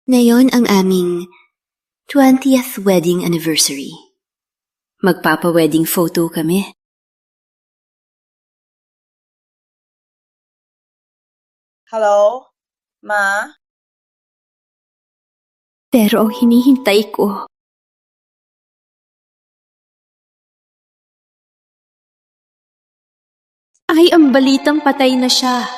Ngayon ang aming 20th wedding anniversary. Magpapa-wedding photo kami. Hello? Ma? Pero ang hinihintay ko ay ang balitang patay na siya.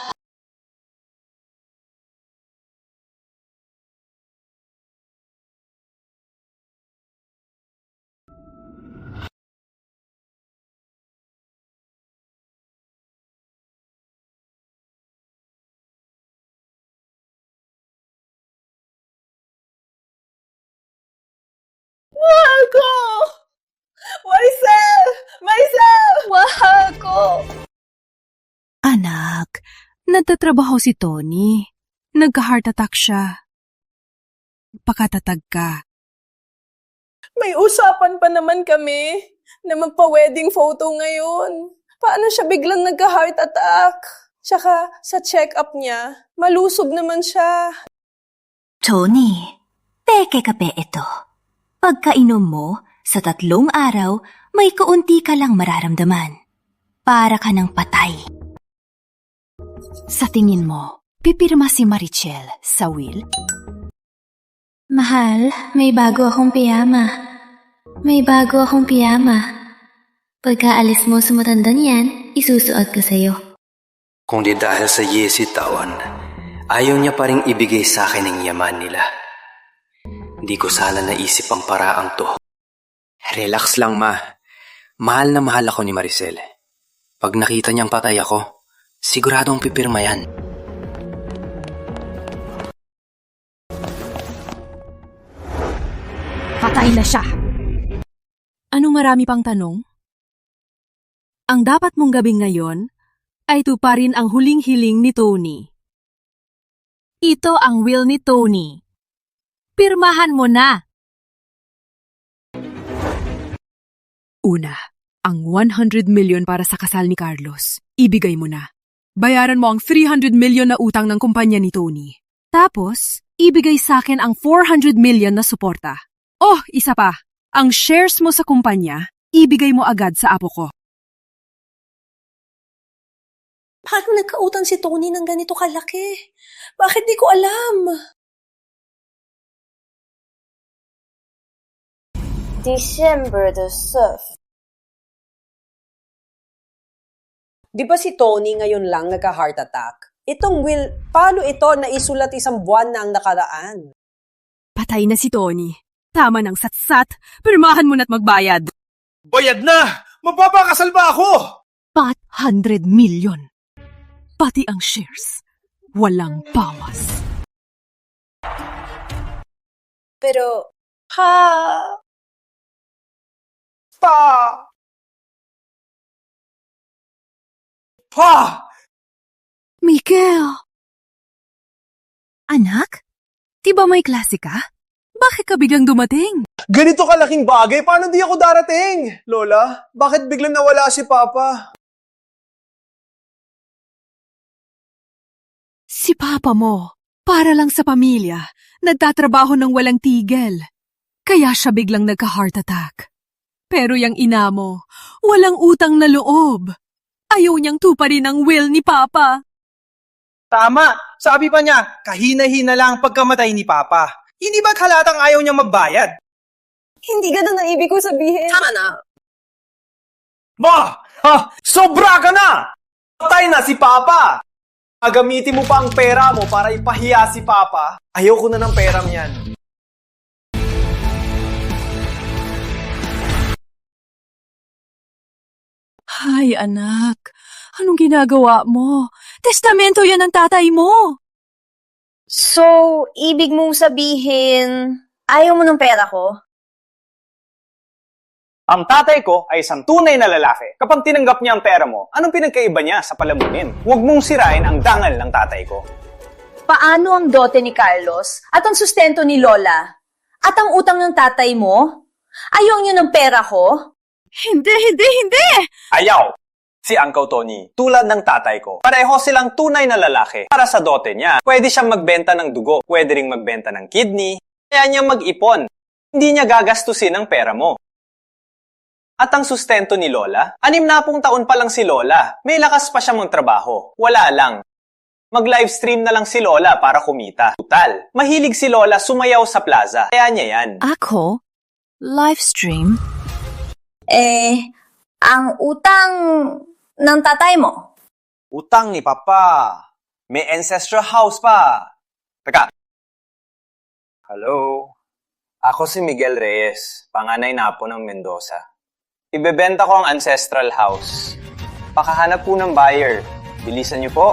Mahal ko! Maricel! Maricel! Mahal ko! Anak, nagtatrabaho si Tony. Nagka-heart attack siya. Pakatatag ka. May usapan pa naman kami na magpa-wedding photo ngayon. Paano siya biglang nagka-heart attack? Tsaka sa check-up niya, malusog naman siya. Tony, peke kape ito. Pagkainom mo, sa 3 araw, may kaunti ka lang mararamdaman. Para ka ng patay. Sa tingin mo, pipirma si Marichel sa will? Mahal, may bago akong piyama. Pagkaalis mo sa matandang yan, isusuot ko sa'yo. Kung di dahil sa Yesi Tawan, ayaw niya pa ring ibigay sa akin ang yaman nila. Hindi ko sana naisip ang paraang to. Relax lang, ma. Mahal na mahal ako ni Maricel. Pag nakita niyang patay ako, siguradong pipirma yan. Patay na siya. Anong marami pang tanong? Ang dapat mong gabing ngayon ay tuparin ang huling hiling ni Tony. Ito ang will ni Tony. Pirmahan mo na! Una, ang 100 million para sa kasal ni Carlos. Ibigay mo na. Bayaran mo ang 300 million na utang ng kumpanya ni Tony. Tapos, ibigay sa akin ang 400 million na suporta. Oh, isa pa. Ang shares mo sa kumpanya, ibigay mo agad sa apo ko. Paano nagkautang si Tony ng ganito kalaki? Bakit di ko alam? December the 5th. Di ba si Tony ngayon lang nagka-heart attack? Itong will, paano ito naisulat 1 buwan na ang nakaraan? Patay na si Tony. Tama ng satsat. Pirmahan mo na't magbayad. Bayad na! Magpapakasal ba ako? 400 million. Pati ang shares. Walang bawas. Pero, Pa! Miguel! Anak? Di ba may klase ka? Bakit ka biglang dumating? Ganito kalaking bagay, paano di ako darating? Lola, bakit biglang nawala si Papa? Si Papa mo, para lang sa pamilya, nagtatrabaho ng walang tigil. Kaya siya biglang nagka-heart attack. Pero yung ina mo, walang utang na loob. Ayaw niyang tuparin ang will ni Papa. Tama, sabi pa niya, kahina-hina lang ang pagkamatay ni Papa. Hindi ba't halatang ayaw niyang magbayad? hindi ganun ang ibig ko sabihin. Tama na. Ma! Ha? Sobra ka na! Patay na si Papa! Gagamitin mo pa ang pera mo para ipahiya si Papa. Ayoko na ng pera niyan. Hay, anak. Anong ginagawa mo? Testamento yan ng tatay mo. So, ibig mong sabihin, ayaw mo ng pera ko? Ang tatay ko ay isang tunay na lalaki. Kapag tinanggap niya ang pera mo, anong pinagkaiba niya sa palamunin? Huwag mong sirain ang dangal ng tatay ko. Paano ang dote ni Carlos at ang sustento ni Lola? At ang utang ng tatay mo? Ayaw niyo ng pera ko? Hindi! Ayaw! Si Uncle Tony, tulad ng tatay ko. Pareho silang tunay na lalaki. Para sa dote niya, pwede siyang magbenta ng dugo, pwede ring magbenta ng kidney, kaya niya mag-ipon. Hindi niya gagastusin ang pera mo. At ang sustento ni Lola? 60 taon pa lang si Lola. May lakas pa siya magtrabaho. Wala lang. Mag-livestream na lang si Lola para kumita. Total, mahilig si Lola sumayaw sa plaza. Kaya niya yan. Ako? Livestream? Ang utang ng tatay mo? Utang ni Papa. May ancestral house pa. Teka. Hello? Ako si Miguel Reyes, panganay na po ng Mendoza. Ibebenta ko ang ancestral house. Pakahanap po ng buyer. Bilisan niyo po.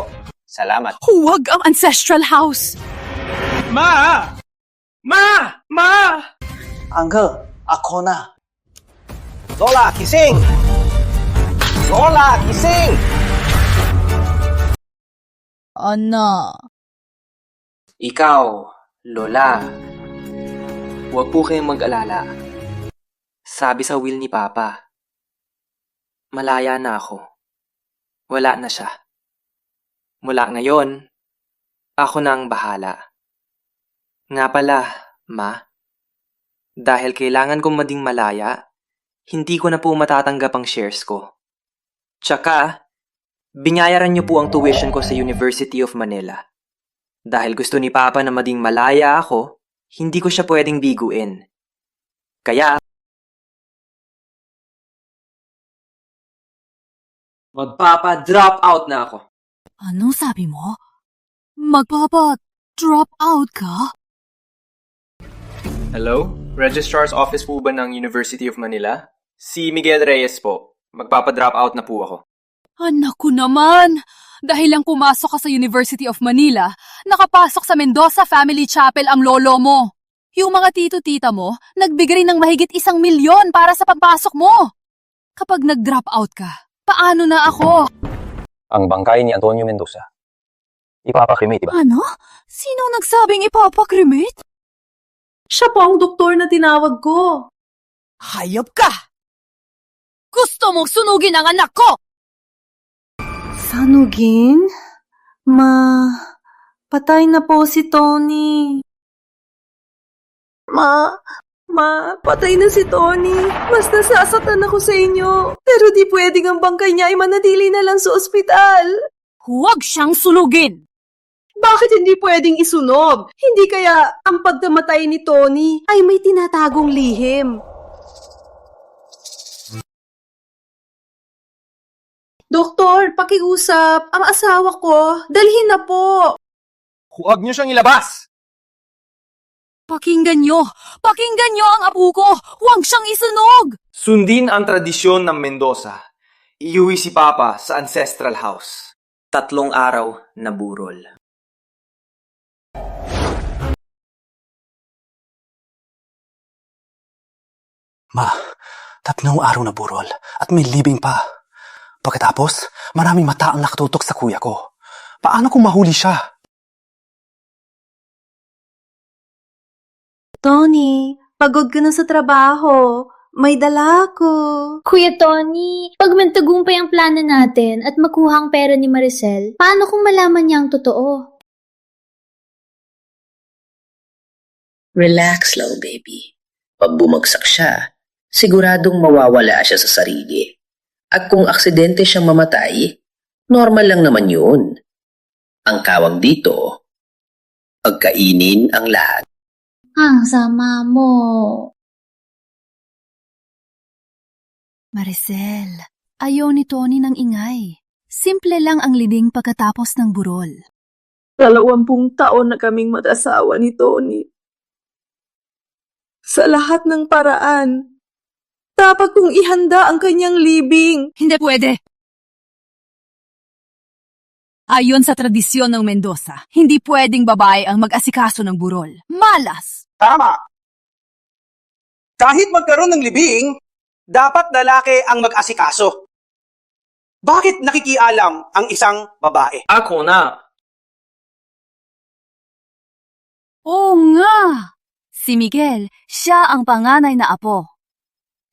Salamat. Huwag ang ancestral house! Ma! Ma! Ma! Uncle, ako na. Lola, kising! Lola, kising! Ano? Ikaw, Lola, huwag po kayong mag-alala. Sabi sa will ni Papa, malaya na ako. Wala na siya. Mula ngayon, ako na ang bahala. Nga pala, Ma, dahil kailangan kong maging malaya, hindi ko na po matatanggap ang shares ko. Tsaka, binayaran niyo po ang tuition ko sa University of Manila. Dahil gusto ni Papa na maging malaya ako, hindi ko siya pwedeng biguin. Kaya, magpapa-drop out na ako. Anong sabi mo? Magpapa-drop out ka? Hello? Registrar's office po ba ng University of Manila? Si Miguel Reyes po. Magpapa-drop out na po ako. Anak ko naman! Dahil lang pumasok ka sa University of Manila, nakapasok sa Mendoza Family Chapel ang lolo mo. Yung mga tito-tita mo, nagbigay ng mahigit 1,000,000 para sa pagpasok mo. Kapag nag-drop out ka, paano na ako? Ang bangkay ni Antonio Mendoza. Ipapakrimate, diba? Ano? Sinong nagsabing ipapakrimate? Siya po ang doktor na tinawag ko. Hayop ka! Gusto mong sunugin ang anak ko! Sanugin? Patay na po si Tony. Patay na si Tony. Mas nasasaktan ako sa inyo. Pero di pwedeng ang bangkay niya ay manatili na lang sa ospital. Huwag siyang sunugin! Bakit hindi pwedeng isunog? Hindi kaya ang pagkamatay ni Tony ay may tinatagong lihim? Doktor, pakiusap. Ang asawa ko, dalhin na po. Huwag niyo siyang ilabas! Pakinggan niyo! Pakinggan niyo ang apo ko! Huwag siyang isunog! Sundin ang tradisyon ng Mendoza. Iuwi si Papa sa ancestral house. 3 araw na burol. Ma, 3 araw na burol at may libing pa. Pagkatapos, maraming mata ang nakatutok sa kuya ko. Paano kung mahuli siya? Tony, pagod ka na sa trabaho. May dala ko. Kuya Tony, pag magtagumpay ang plano natin at makuha ang pera ni Maricel, paano kung malaman niya ang totoo? Relax lang, baby. Pag bumagsak siya, siguradong mawawala siya sa sarili. At kung aksidente siyang mamatay, normal lang naman yun. Ang kawag dito, pagkainin ang lahat. Ang sama mo. Maricel, ayaw ni Tony ng ingay. Simple lang ang libing pagkatapos ng burol. 20 taon na kaming mag-asawa ni Tony. Sa lahat ng paraan, dapat kong ihanda ang kanyang libing. Hindi pwede! Ayon sa tradisyon ng Mendoza, hindi pwedeng babae ang mag-asikaso ng burol. Malas! Tama! Kahit magkaroon ng libing, dapat lalaki ang mag-asikaso. Bakit nakikialam ang isang babae? Ako na! Oo nga! Si Miguel, siya ang panganay na apo.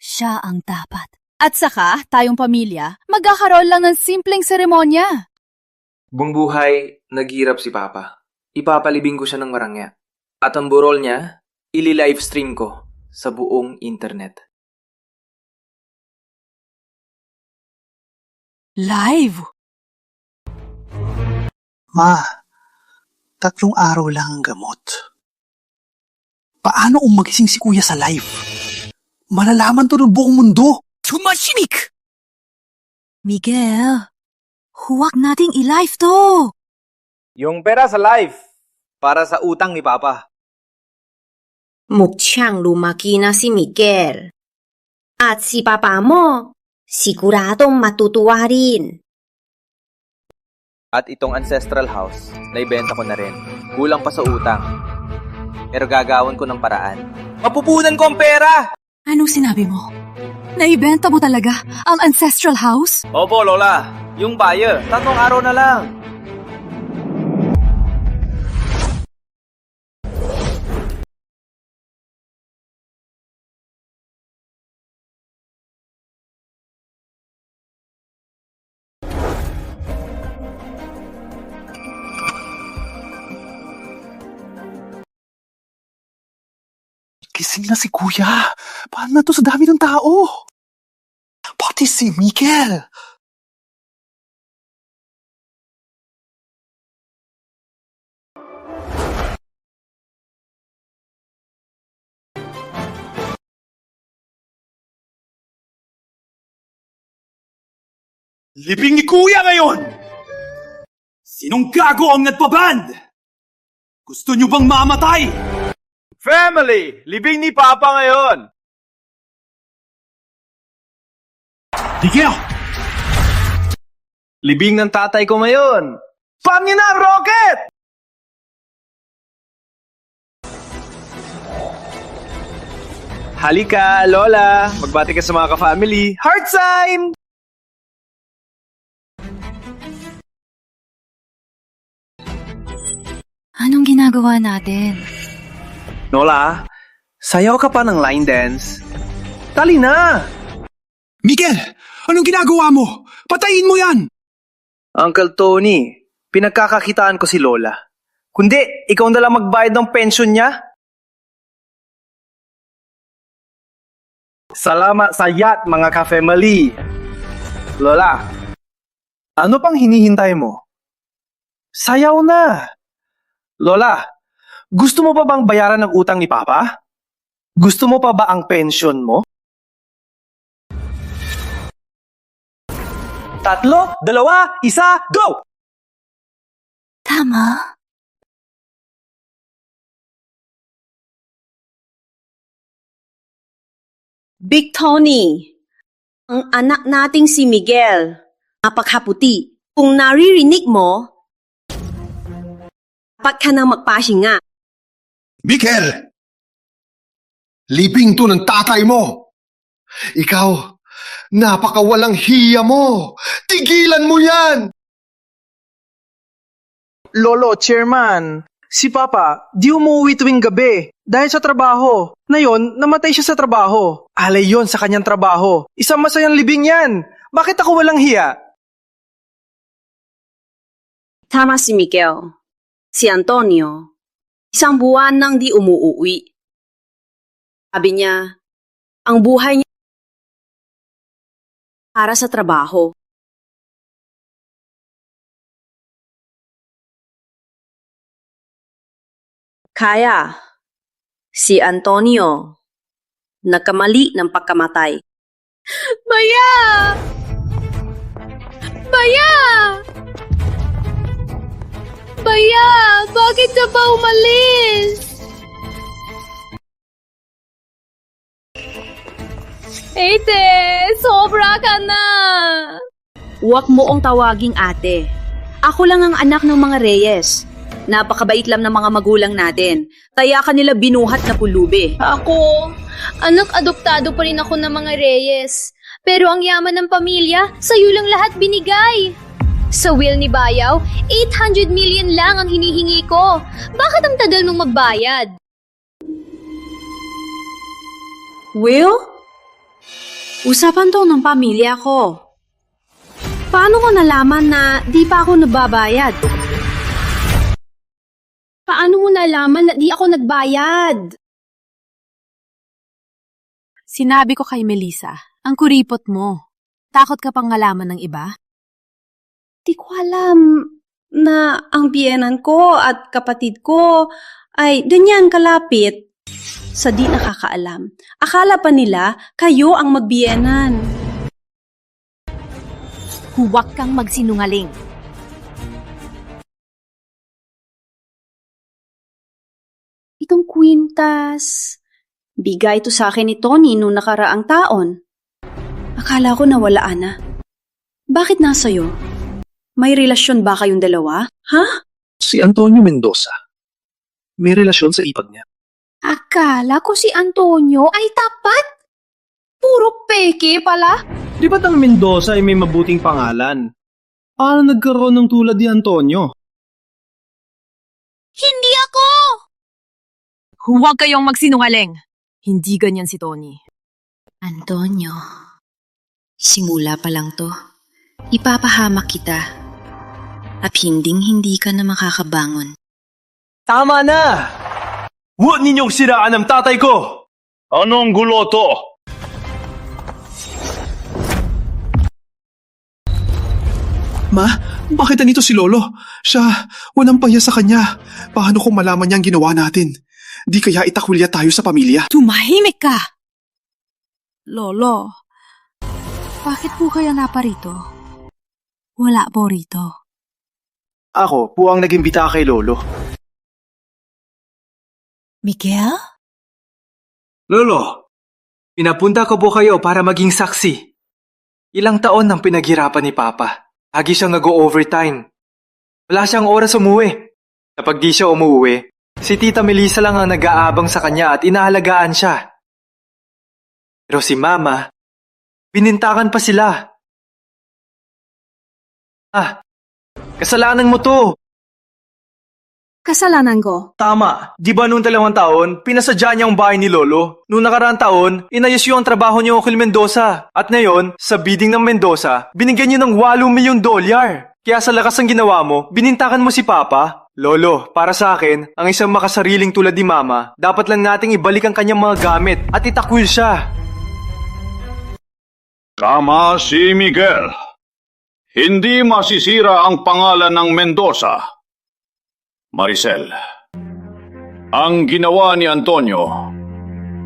Siya ang dapat At saka, tayong pamilya, magkakaroon lang ng simpleng seremonya. Buong buhay, naghirap si Papa. Ipapalibing ko siya ng marangya. At ang burol niya, ili-livestream ko sa buong internet. Live? Ma, 3 araw lang ang gamot. Paano kung magising si Kuya sa live? Malalaman to ng buong mundo. Tumashimik! Miguel, huwag nating i-live to. Yung pera sa live, para sa utang ni Papa. Mukhang lumaki na si Miguel. At si papa mo, siguradong matutuwa rin. At itong ancestral house, naibenta ko na rin. Kulang pa sa utang. Pero gagawin ko ng paraan. Mapupunan ko ang pera! Anong sinabi mo? Naibenta mo talaga ang ancestral house? Opo, Lola. Yung buyer, 3 araw na lang. Gising na si Kuya. Paano na to sa dami ng tao? Pati si Miguel. Libing ni Kuya ngayon! Sinong gago ang nagpaband? Gusto niyo bang mamatay? Family! Libing ni Papa ngayon! Tigil! Libing ng tatay ko ngayon! Pangin na ang rocket! Halika, Lola! Magbati ka sa mga ka-family! Heart sign! Anong ginagawa natin? Lola, sayaw ka pa ng line dance. Tali na! Miguel! Anong ginagawa mo? Patayin mo yan! Uncle Tony, pinagkakakitaan ko si Lola. Kundi, ikaw na lang magbayad ng pension niya? Salamat sa yacht, mga ka-family. Lola, ano pang hinihintay mo? Sayaw na! Lola, gusto mo pa bang bayaran ng utang ni Papa? Gusto mo pa ba ang pension mo? 3, 2, 1, go! Tama. Big Tony, ang anak nating si Miguel, napakaputi. Kung naririnig mo, dapat ka nang magpahinga. Miguel! Libing to ng tatay mo! Ikaw, napakawalang hiya mo! Tigilan mo yan! Lolo, Chairman, si Papa, di umuwi tuwing gabi dahil sa trabaho. Ngayon, namatay siya sa trabaho. Alay yon sa kanyang trabaho. Isang masayang libing yan. Bakit ako walang hiya? Tama si Miguel. Si Antonio, isang buwan nang di umuuwi. Sabi niya, ang buhay niya para sa trabaho. Kaya, si Antonio, nagkamali ng pagkamatay. Baya! Baya! Baya! Bakit ka ba umalis? Ate, sobra ka na! Huwag mo ong tawaging ate. Ako lang ang anak ng mga Reyes. Napakabait lang ng mga magulang natin. Kaya kanila binuhat na pulubi. Ako, anak adoptado pa rin ako ng mga Reyes. Pero ang yaman ng pamilya, sa'yo lang lahat binigay. Sa will ni Bayaw, 800 million lang ang hinihingi ko. Bakit ang tagal mong magbayad? Will? Usapan to ng pamilya ko. Paano ko nalaman na di pa ako nababayad? Paano mo nalaman na di ako nagbayad? Sinabi ko kay Melissa, ang kuripot mo. Takot ka pang ngalaman ng iba? Di ko alam na ang biyenan ko at kapatid ko ay ganyan kalapit. Sa di nakakaalam, akala pa nila kayo ang magbiyenan. Huwag kang magsinungaling. Itong kwintas. Bigay ito sa akin ni Tony noong nakaraang taon. Akala ko nawala na. Bakit nasa'yo? May relasyon ba kayong dalawa? Ha? Si Antonio Mendoza. May relasyon sa ipag niya. Akala ko si Antonio ay tapat. Puro peke pala. Di ba't ang Mendoza ay may mabuting pangalan? Paano nagkaroon ng tulad ni Antonio? Hindi ako! Huwag kayong magsinungaling. Hindi ganyan si Tony. Antonio, simula pa lang to. Ipapahamak kita. At hinding-hindi ka na makakabangon. Tama na! Huwag ninyong siraan ang tatay ko! Anong gulo to? Ma, bakit nandito si Lolo? Siya, walang paya sa kanya. Paano kung malaman niya ang ginawa natin? Di kaya itakwilya tayo sa pamilya? Tumahimik ka! Lolo, bakit po kaya naparito? Wala po rito. Ako po ang nag-imbita kay Lolo. Miguel? Lolo, pinapunta ko po kayo para maging saksi. Ilang taon nang pinaghirapan ni Papa. Lagi siyang nag-o-overtime. Wala siyang oras umuwi. Kapag di siya umuwi, si Tita Melissa lang ang nag-aabang sa kanya at inaalagaan siya. Pero si Mama, binintakan pa sila. Kasalanan mo to. Kasalanan ko. Tama. Di ba noong 2 taon, pinasadya niya ang bahay ni Lolo? Noong nakaraang taon, inayos niyo ang trabaho niyo kay Mendoza. At ngayon, sa bidding ng Mendoza, binigyan niyo ng $8 milyon. Kaya sa lakas ng ginawa mo, binintakan mo si Papa. Lolo, para sa akin, ang isang makasariling tulad ni Mama, dapat lang nating ibalik ang kanyang mga gamit at itakwil siya. Tama si Miguel. Hindi masisira ang pangalan ng Mendoza. Maricel, ang ginawa ni Antonio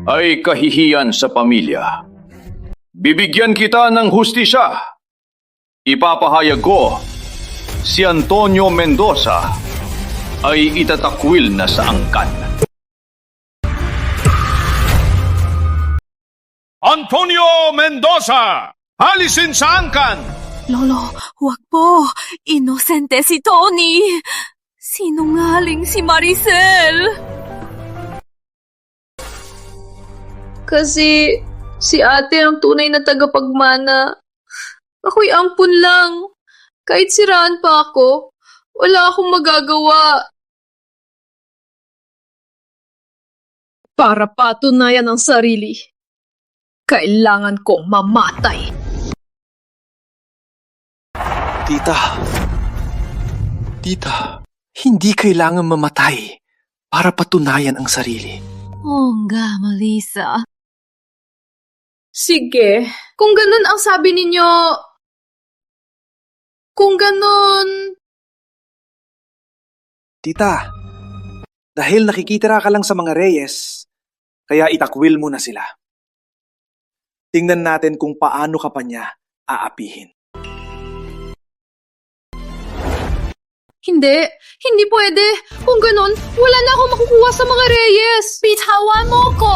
ay kahihiyan sa pamilya. Bibigyan kita ng hustisya. Ipapahayag ko, si Antonio Mendoza ay itatakwil na sa angkan. Antonio Mendoza! Alisin sa angkan! Lolo, huwag po. Inosente si Tony. Sinungaling si Maricel. Kasi si ate ang tunay na tagapagmana. Ako'y ampun lang. Kahit siraan pa ako, wala akong magagawa. Para patunayan ang sarili, kailangan kong mamatay. Tita, hindi kailangan mamatay para patunayan ang sarili. Nga, Melissa. Sige, kung ganun ang sabi ninyo, kung ganun... Tita, dahil nakikitira ka lang sa mga Reyes, kaya itakwil mo na sila. Tingnan natin kung paano ka pa niya aapihin. Hindi pwede. Kung ganun, wala na akong makukuha sa mga Reyes. Bitawan mo ko!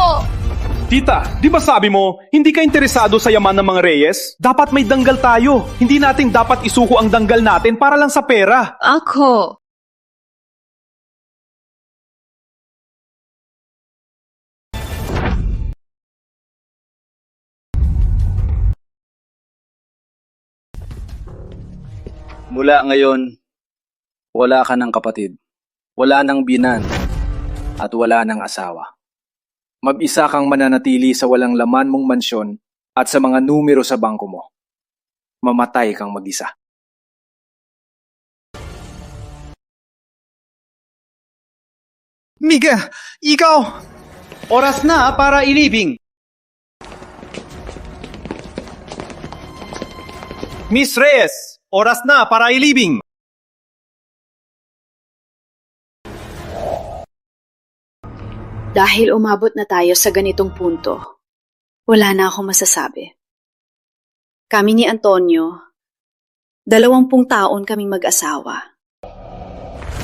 Tita, di ba sabi mo, hindi ka interesado sa yaman ng mga Reyes? Dapat may danggal tayo. Hindi natin dapat isuko ang danggal natin para lang sa pera. Ako. Mula ngayon, wala ka ng kapatid, wala ng binan, at wala ng asawa. Mag-isa kang mananatili sa walang laman mong mansyon At sa mga numero sa bangko mo, mamatay kang mag-isa. Miguel, ikaw! Oras na para ilibing. Miss Reyes, oras na para ilibing. Dahil umabot na tayo sa ganitong punto, wala na akong masasabi. Kami ni Antonio, 20 taon kaming mag-asawa.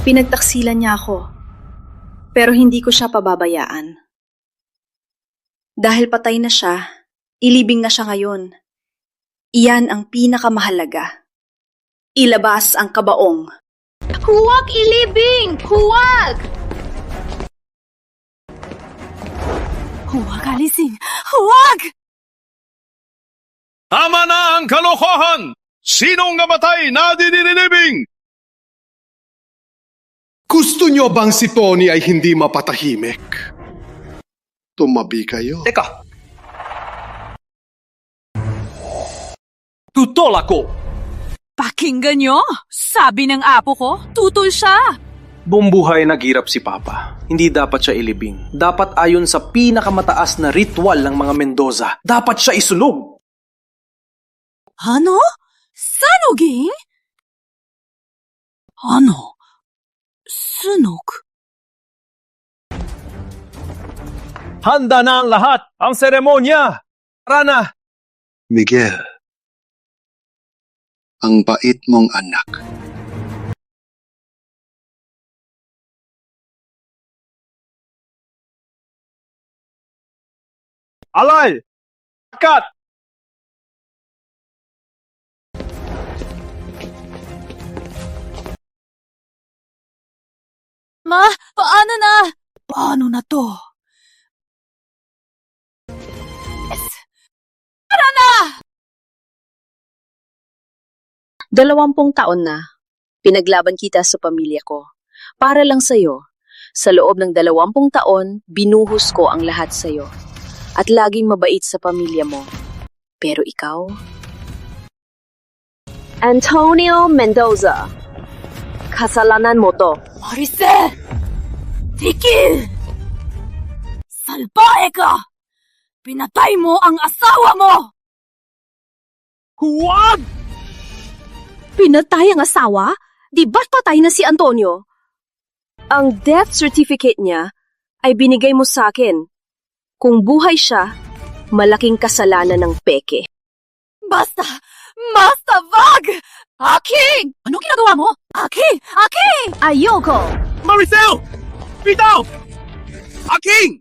Pinagtaksilan niya ako, pero hindi ko siya pababayaan. Dahil patay na siya, ilibing na siya ngayon. Iyan ang pinakamahalaga. Ilabas ang kabaong. Huwag ilibing! Huwag! Huwag alisin! Huwag! Tama na ang kalokohan! Sinong namatay na dinilibing? Gusto nyo bang si Tony ay hindi mapatahimik? Tumabi kayo. Teka! Tutol ako! Pakinggan nyo! Sabi ng apo ko, tutol siya! Buong buhay naghirap si Papa. Hindi dapat siya ilibing. Dapat ayon sa pinakamataas na ritual ng mga Mendoza. Dapat siya isunog. Ano? Sanugin? Ano? Sunog? Handa na ang lahat! Ang seremonya! Tara na! Miguel, ang bait mong anak. Alay! Kat! Ma, paano na? Paano na to? Yes! Tara na! 20 taon na, pinaglaban kita sa pamilya ko. Para lang sa'yo, sa loob ng 20 taon, binuhos ko ang lahat sa'yo. At laging mabait sa pamilya mo. Pero ikaw? Antonio Mendoza, kasalanan mo to. Maricel! Tikil! Salbahe ka! Pinatay mo ang asawa mo! Huwag! Pinatay ang asawa? Di ba't patay na si Antonio? Ang death certificate niya ay binigay mo sa akin. Kung buhay siya, malaking kasalanan ng peke. Basta! Basta, wag! Aking! Anong ginagawa mo? Aking! Aking! Ayoko! Maricel! Bitaw! Aking!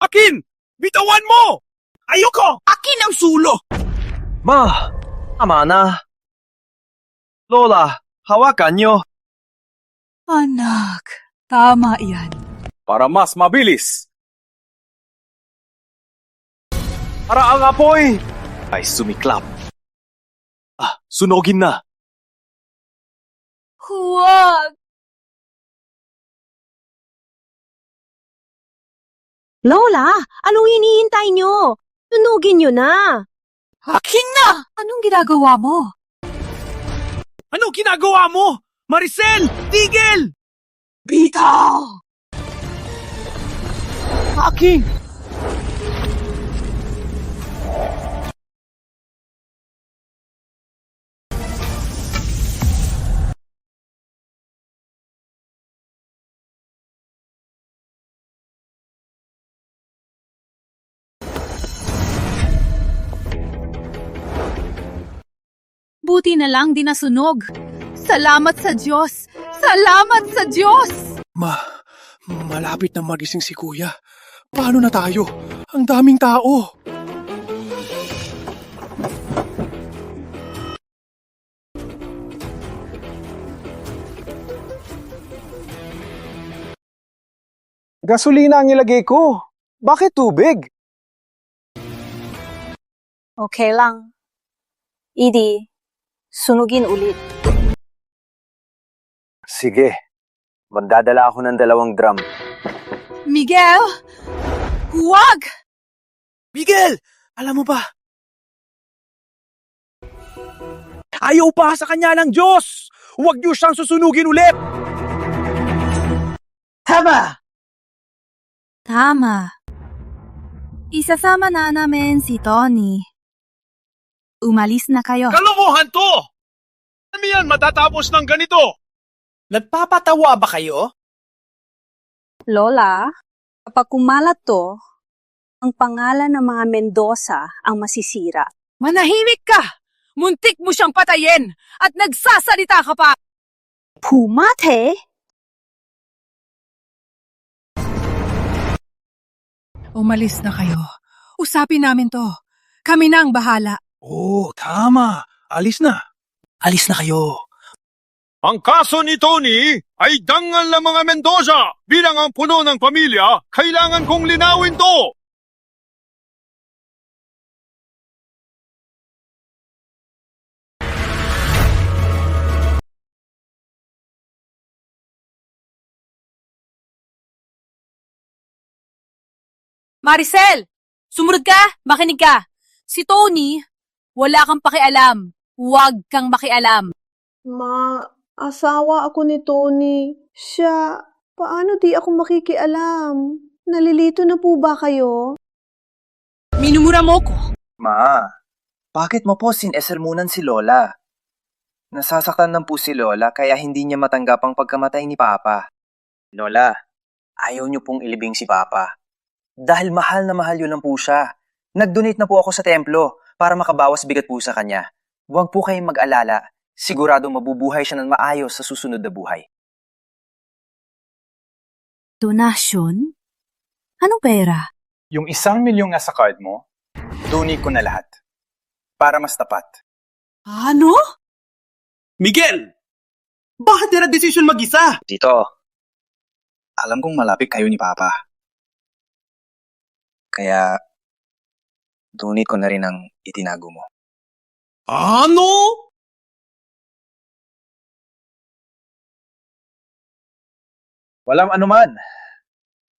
Akin! Bitawan mo! Ayoko! Akin ang sulo! Ma, tama na. Lola, hawakan nyo. Anak, tama yan. Para mas mabilis. Para ang apoy ay sumiklap. Sunogin na. Huwag! Lola, anong hinihintay nyo? Sunugin nyo na! Akin na! Anong ginagawa mo? Ano ginagawa mo? Maricel! Tigil! Bitaw! Aking! Buti na lang di nasunog. Salamat sa Diyos! Salamat sa Diyos! Malapit na magising si Kuya. Paano na tayo? Ang daming tao. Gasolina ang ilagay ko. Bakit tubig? Okay lang. Idi, sunugin ulit. Sige. Magdadala ako ng 2 drum. Miguel! Huwag! Miguel! Alam mo ba? Ayaw pa sa kanya ng Diyos! Huwag niyo siyang susunugin ulit! Tama! Tama. Isasama na namin si Tony. Umalis na kayo. Kalokohan to! Ano yan matatapos ng ganito? Nagpapatawa ba kayo? Lola, kapag kumalat to, ang pangalan ng mga Mendoza ang masisira. Manahimik ka! Muntik mo siyang patayin! At nagsasalita ka pa! Pumate? Umalis na kayo. Usapin namin to. Kami na ang bahala. Oo, tama. Alis na. Alis na kayo. Ang kaso ni Tony ay dangal ng mga Mendoza. Bilang ang puno ng pamilya, kailangan kong linawin to. Maricel! Sumunod ka! Makinig ka! Si Tony, wala kang pakialam. Huwag kang makialam. Ma, asawa ako ni Tony. Siya, paano di ako makikialam? Nalilito na po ba kayo? Minumura mo ko. Ma, bakit mo po sinesermunan si Lola? Nasasaktan lang po si Lola kaya hindi niya matanggap ang pagkamatay ni Papa. Lola, ayaw niyo pong ilibing si Papa. Dahil mahal na mahal yun lang po siya. Nag-donate na po ako sa templo para makabawas bigat po sa kanya. Huwag po kayong mag-alala. Siguradong mabubuhay siya ng maayos sa susunod na buhay. Donasyon? Anong pera? Yung 1 milyong nasa card mo, donate ko na lahat. Para mas tapat. Ano? Miguel! Bakit nila decision mag-isa? Tito, alam kong malapit kayo ni Papa. Kaya, donate ko na rin ang itinago mo. Ano? Walang anuman.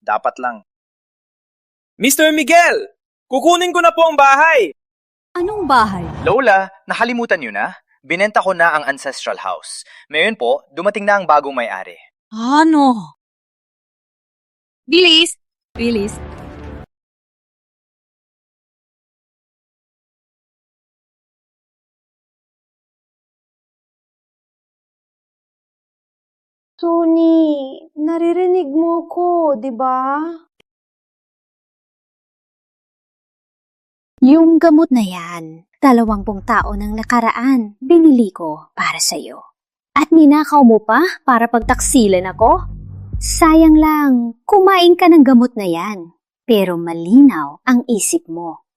Dapat lang. Mr. Miguel! Kukunin ko na po ang bahay! Anong bahay? Lola, nakalimutan niyo na? Binenta ko na ang ancestral house. Ngayon po, dumating na ang bagong may-ari. Ano? Bilis! Bilis! Tony, naririnig mo ko, di ba? Yung gamot na yan, 20 taon ng nakaraan, binili ko para sa'yo. At ninakaw mo pa para pagtaksilan ako? Sayang lang, kumain ka ng gamot na yan. Pero malinaw ang isip mo.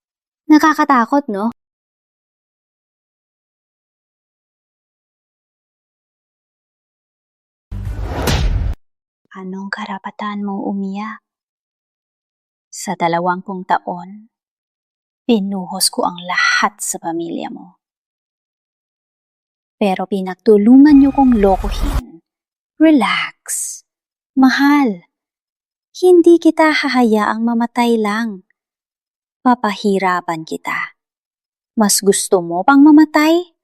Nakakatakot, no? Anong karapatan mong umiyak? Sa 20 taon, pinuhos ko ang lahat sa pamilya mo. Pero pinagtulungan niyo kong lokohin. Relax. Mahal. Hindi kita hahayaang mamatay lang. Papahirapan kita. Mas gusto mo pang mamatay?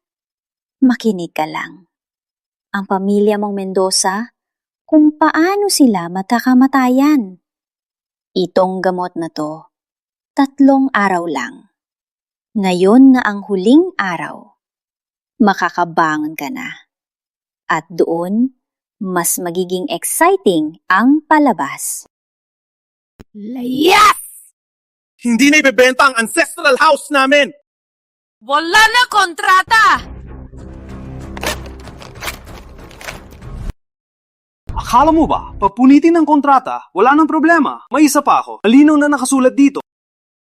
Makinig ka lang. Ang pamilya mong Mendoza, kung paano sila magkakamatayan. Itong gamot na to, 3 araw lang. Ngayon na ang huling araw, makakabangon ka na. At doon, mas magiging exciting ang palabas. Layas! Hindi na ibebenta ang ancestral house namin! Wala na kontrata! Akala mo ba, papunitin ng kontrata, wala nang problema. May isa pa ako. Malinaw na nakasulat dito.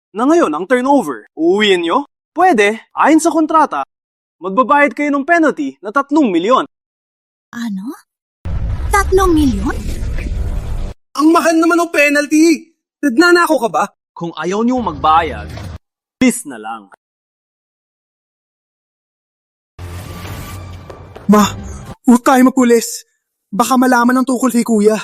Na ngayon, ang turnover, uuwiin nyo? Pwede, ayon sa kontrata, magbabayad kayo ng penalty na 3 milyon. Ano? 3 milyon? Ang mahal naman ng penalty! Nagnanako ka ba? Kung ayaw nyo magbayad, please na lang. Ma, huwag tayo mapulis. Baka malaman ng tungkol kay Kuya.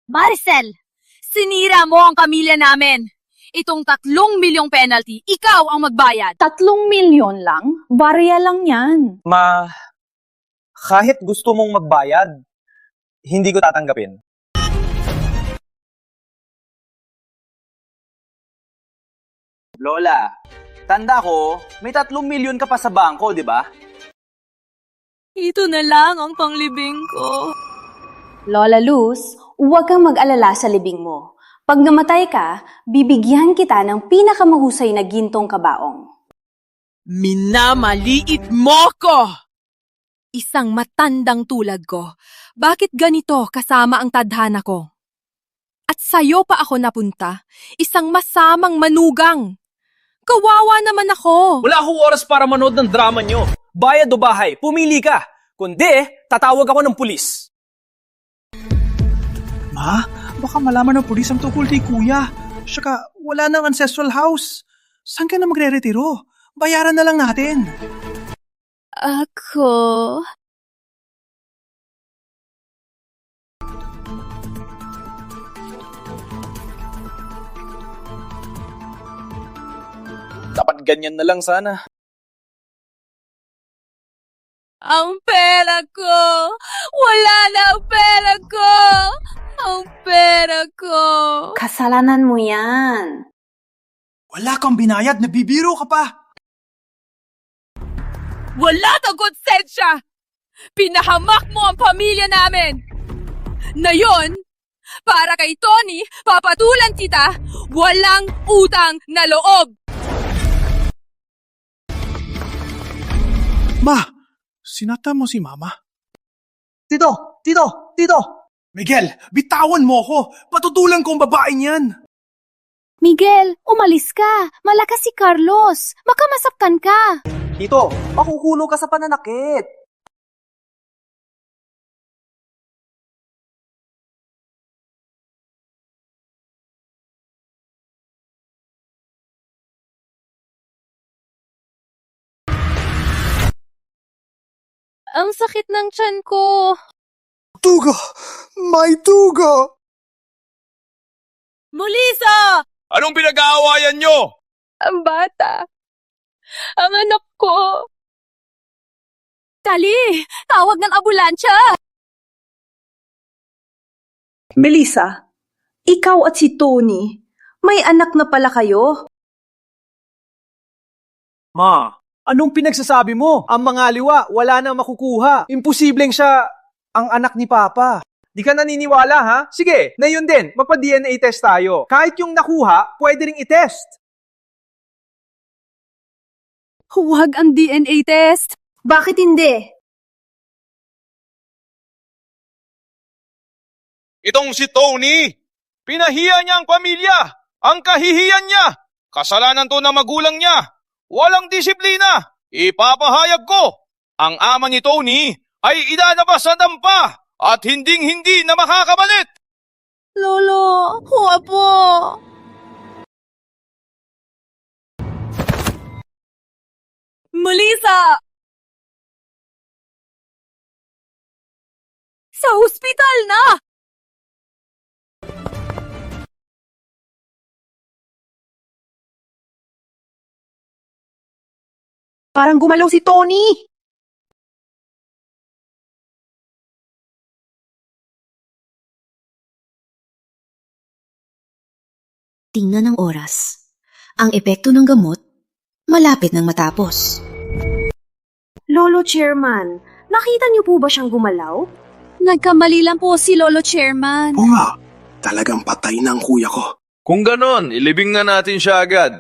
Maricel, sinira mo ang pamilya namin. Itong 3 milyong penalty, ikaw ang magbayad. 3 milyon lang? Barya lang yan. Ma, kahit gusto mong magbayad, hindi ko tatanggapin. Lola, tanda ko, may 3 milyon ka pa sa bangko, di ba? Ito na lang ang panglibing ko. Lola Luz, huwag kang mag-alala sa libing mo. Pag namatay ka, bibigyan kita ng pinakamahusay na gintong kabaong. Minamaliit mo ko! Isang matandang tulad ko. Bakit ganito kasama ang tadhana ko? At sa'yo pa ako napunta, isang masamang manugang. Kawawa naman ako. Wala akong oras para manood ng drama nyo. Bayad o bahay, pumili ka. Kundi, tatawag ako ng pulis. Ma, baka malaman ng pulis ang tungkol kay Kuya. Saka wala nang ancestral house. Saan ka na magre-retiro? Bayaran na lang natin. Ako... Dapat ganyan na lang sana. Ang pera ko! Wala na ang pera ko! Ang pera ko! Kasalanan mo yan. Wala kang binayad, nabibiro ka pa. Wala kang konsensya! Pinahamak mo ang pamilya namin! Ngayon, para kay Tony, papatulan kita, walang utang na loob! Ma, sinata mo si Mama. Tito! Miguel, bitawan mo ko. Patutulan ko ang babaeng yan. Miguel, umalis ka. Malakas si Carlos. Baka masaktan ka. Tito, makukulong ka sa pananakit. Ang sakit ng tiyan ko. Dugo! May dugo! Mulisa! Anong pinag-aawayan nyo? Ang bata. Ang anak ko. Dali! Tawag ng ambulansya! Melissa, ikaw at si Tony, may anak na pala kayo? Ma, anong pinagsasabi mo? Ang mga liwa, wala nang makukuha. Imposibleng siya ang anak ni Papa. Di ka naniniwala, ha? Sige, na yun din. Magpa-DNA test tayo. Kahit yung nakuha, pwede ring i-test. Huwag ang DNA test. Bakit hindi? Itong si Tony, pinahiya niya ang pamilya, ang kahihiyan niya. Kasalanan to ng magulang niya. Walang disiplina. Ipapahayag ko, ang ama ni Tony ay ilalabas sa dampa at hinding-hindi na makakabalik. Lolo, huwag po! Melissa! Sa ospital na! Parang gumalaw si Tony. Tingnan ang oras. Ang epekto ng gamot, malapit nang matapos. Lolo Chairman, nakita niyo po ba siyang gumalaw? Nagkamali lang po si Lolo Chairman. Oo nga, talagang patay na ang kuya ko. Kung ganon, ilibing na natin siya agad.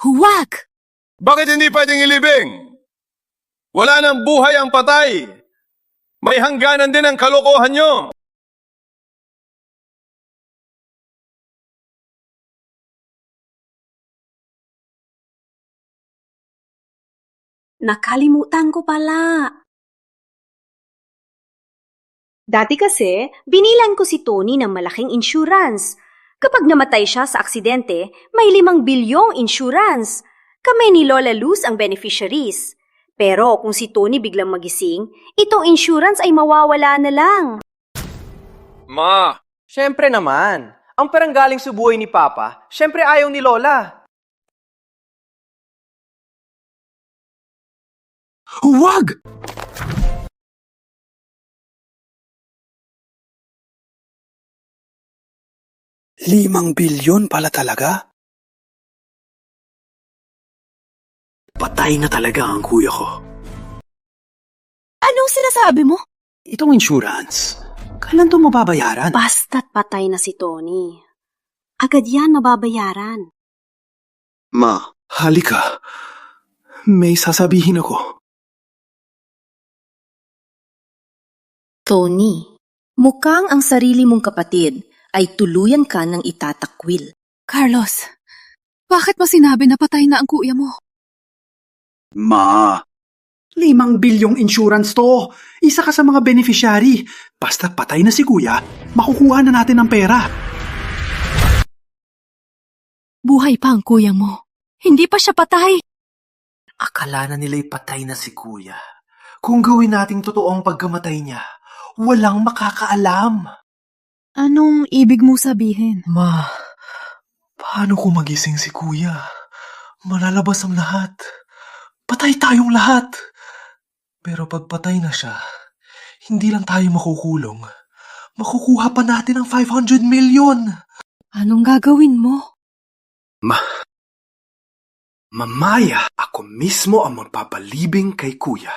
Huwag! Bakit hindi pwedeng ilibing? Wala nang buhay ang patay. May hangganan din ang kalokohan nyo. Nakalimutan ko pala. Dati kasi, binilan ko si Tony ng malaking insurance. Kapag namatay siya sa aksidente, may 5 bilyong insurance. Kami ni Lola Luz ang beneficiaries. Pero kung si Tony biglang magising, itong insurance ay mawawala na lang. Ma! Siyempre naman. Ang perang galing sa buhay ni Papa, siyempre ayaw ni Lola. Huwag! ₱5 billion pala talaga? Patay na talaga ang kuya ko. Anong sinasabi mo? Itong insurance, kailan to mababayaran? Basta't patay na si Tony. Agad yan mababayaran. Ma, halika. May sasabihin ako. Tony, mukhang ang sarili mong kapatid ay tuluyan ka ng itatakwil. Carlos, bakit mo sinabi na patay na ang kuya mo? Ma, 5 bilyong insurance to. Isa ka sa mga beneficiary. Basta patay na si kuya, makukuha na natin ang pera. Buhay pa ang kuya mo. Hindi pa siya patay. Akala na nila'y patay na si kuya. Kung gawin nating totoo ang pagkamatay niya, walang makakaalam. Anong ibig mo sabihin? Ma, paano kung magising si kuya? Malalabas ang lahat. Patay tayong lahat. Pero pag patay na siya, hindi lang tayo makukulong. Makukuha pa natin ang 500 million. Anong gagawin mo? Mamaya, ako mismo ang magpapalibing kay kuya.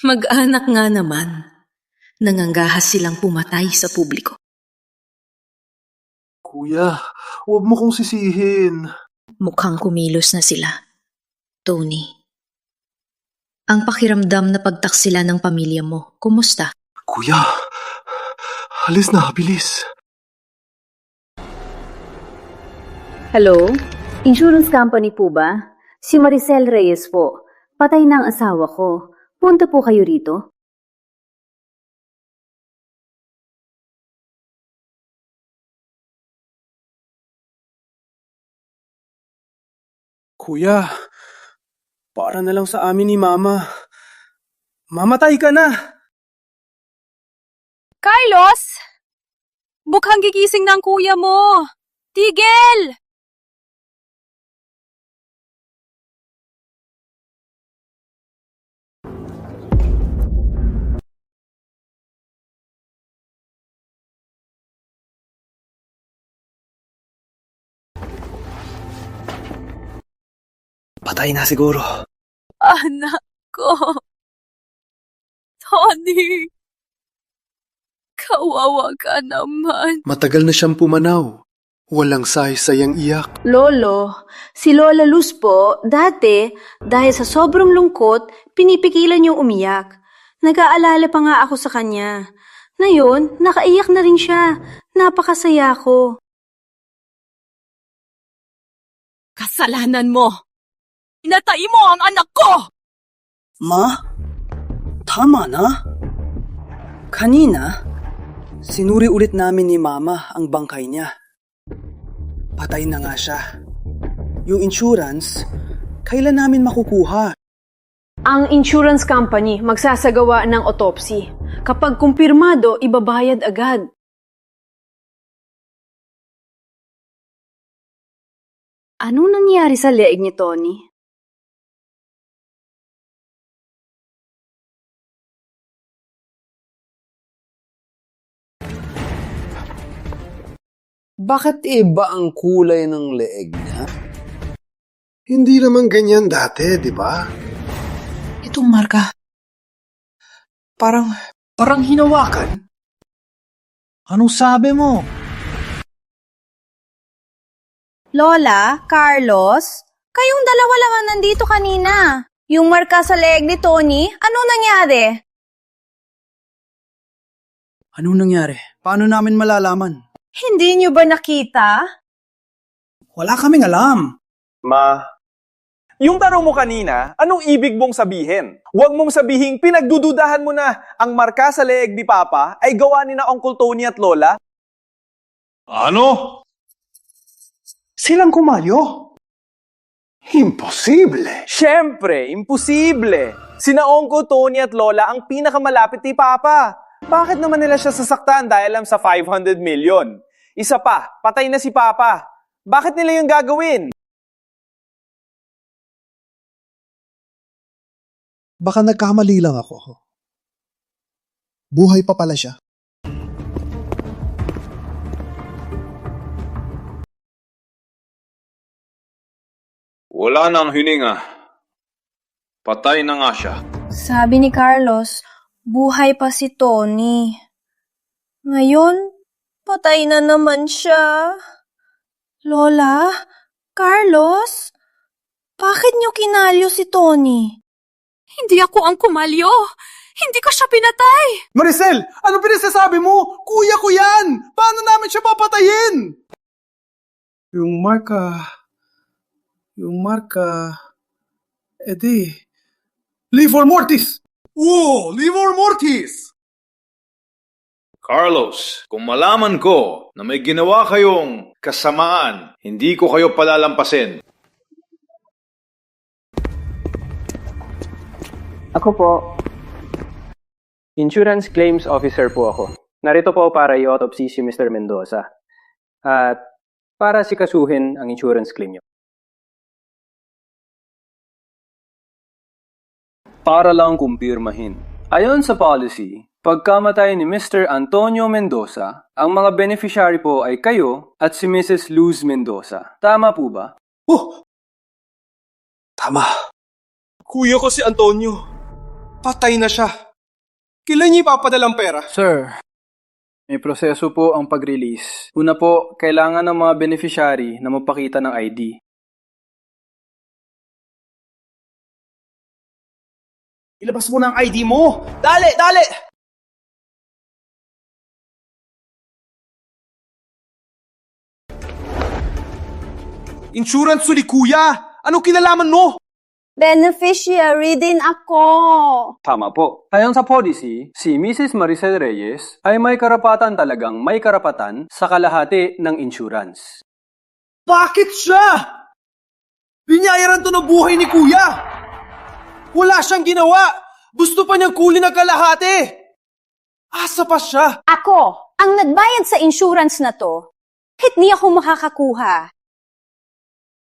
Mag-anak nga naman. Nangangahas silang pumatay sa publiko. Kuya, huwag mo kong sisihin. Mukhang kumilos na sila. Tony, ang pakiramdam na pagtaksila ng pamilya mo, kumusta? Kuya, alis na, bilis. Hello? Insurance company po ba? Si Maricel Reyes po. Patay na ang asawa ko. Punta po kayo rito. Kuya, para na lang sa amin ni Mama. Mamatay ka na! Carlos! Mukhang gigising ng kuya mo! Tigil! Patay na siguro. Anak ko! Tony! Kawawa ka naman. Matagal na siyang pumanaw. Walang saysayang iyak. Lolo, si Lola Luz po, dati, dahil sa sobrang lungkot, pinipigilan niyong umiyak. Nag-aalala pa nga ako sa kanya. Ngayon, nakaiyak na rin siya. Napakasaya ko. Kasalanan mo! Inatay mo ang anak ko! Ma, tama na. Kanina, sinuri ulit namin ni Mama ang bangkay niya. Patay na nga siya. Yung insurance, kailan namin makukuha? Ang insurance company magsasagawa ng autopsy. Kapag kumpirmado, ibabayad agad. Anong nangyari sa leeg ni Tony? Bakit iba ang kulay ng leeg niya? Hindi naman ganyan dati, di ba? Itong marka. Parang hinawakan. Anong sabi mo? Lola, Carlos, kayong dalawa lang ang nandito kanina. Yung marka sa leeg ni Tony, anong nangyari? Anong nangyari? Paano namin malalaman? Hindi niyo ba nakita? Wala kaming alam. Ma, yung tanong mo kanina, anong ibig mong sabihin? Huwag mong sabihin pinagdududahan mo na ang marka sa leeg ni Papa ay gawa ni na Uncle Tony at Lola? Ano? Silang kumayo? Imposible. Siyempre, imposible. Sina Uncle Tony at Lola ang pinakamalapit ni Papa. Bakit naman nila siya sasaktan dahil lang sa 500 million? Isa pa, patay na si Papa. Bakit nila yung gagawin? Baka nagkamali lang ako. Buhay pa pala siya. Wala nang hininga. Patay na nga siya. Sabi ni Carlos, buhay pa si Tony. Ngayon, patay na naman siya. Lola, Carlos, bakit niyo kinalyo si Tony? Hindi ako ang kumalyo. Hindi ko siya pinatay. Maricel, ano pinasasabi mo? Kuya ko yan! Paano namin siya papatayin? Yung marka, edi, Livor Mortis! Oh, Livor Mortis! Carlos, kung malaman ko na may ginawa kayong kasamaan, hindi ko kayo palalampasin. Ako po. Insurance Claims Officer po ako. Narito po para i-autopsy si Mr. Mendoza. At para sikasuhin ang insurance claim niyo. Para lang kumpirmahin. Ayon sa policy, pagkamatay ni Mr. Antonio Mendoza, ang mga beneficiary po ay kayo at si Mrs. Luz Mendoza. Tama po ba? Tama. Kuya ko si Antonio. Patay na siya. Kailan niya ipapadalang pera? Sir, may proseso po ang pag-release. Una po, kailangan ng mga beneficiary na magpakita ng ID. Ilabas mo na ang ID mo! Dali! Dali! Insurance ni kuya! Anong kinalaman mo? Beneficiary din ako. Tama po. Ayon sa policy, si Mrs. Maricel Reyes ay may karapatan sa kalahati ng insurance. Bakit siya? Binayaran to ng buhay ni kuya! Wala siyang ginawa! Gusto pa niyang kunin ang kalahati! Asa pa siya? Ako, ang nagbayad sa insurance na to. Kahit di ako makakakuha.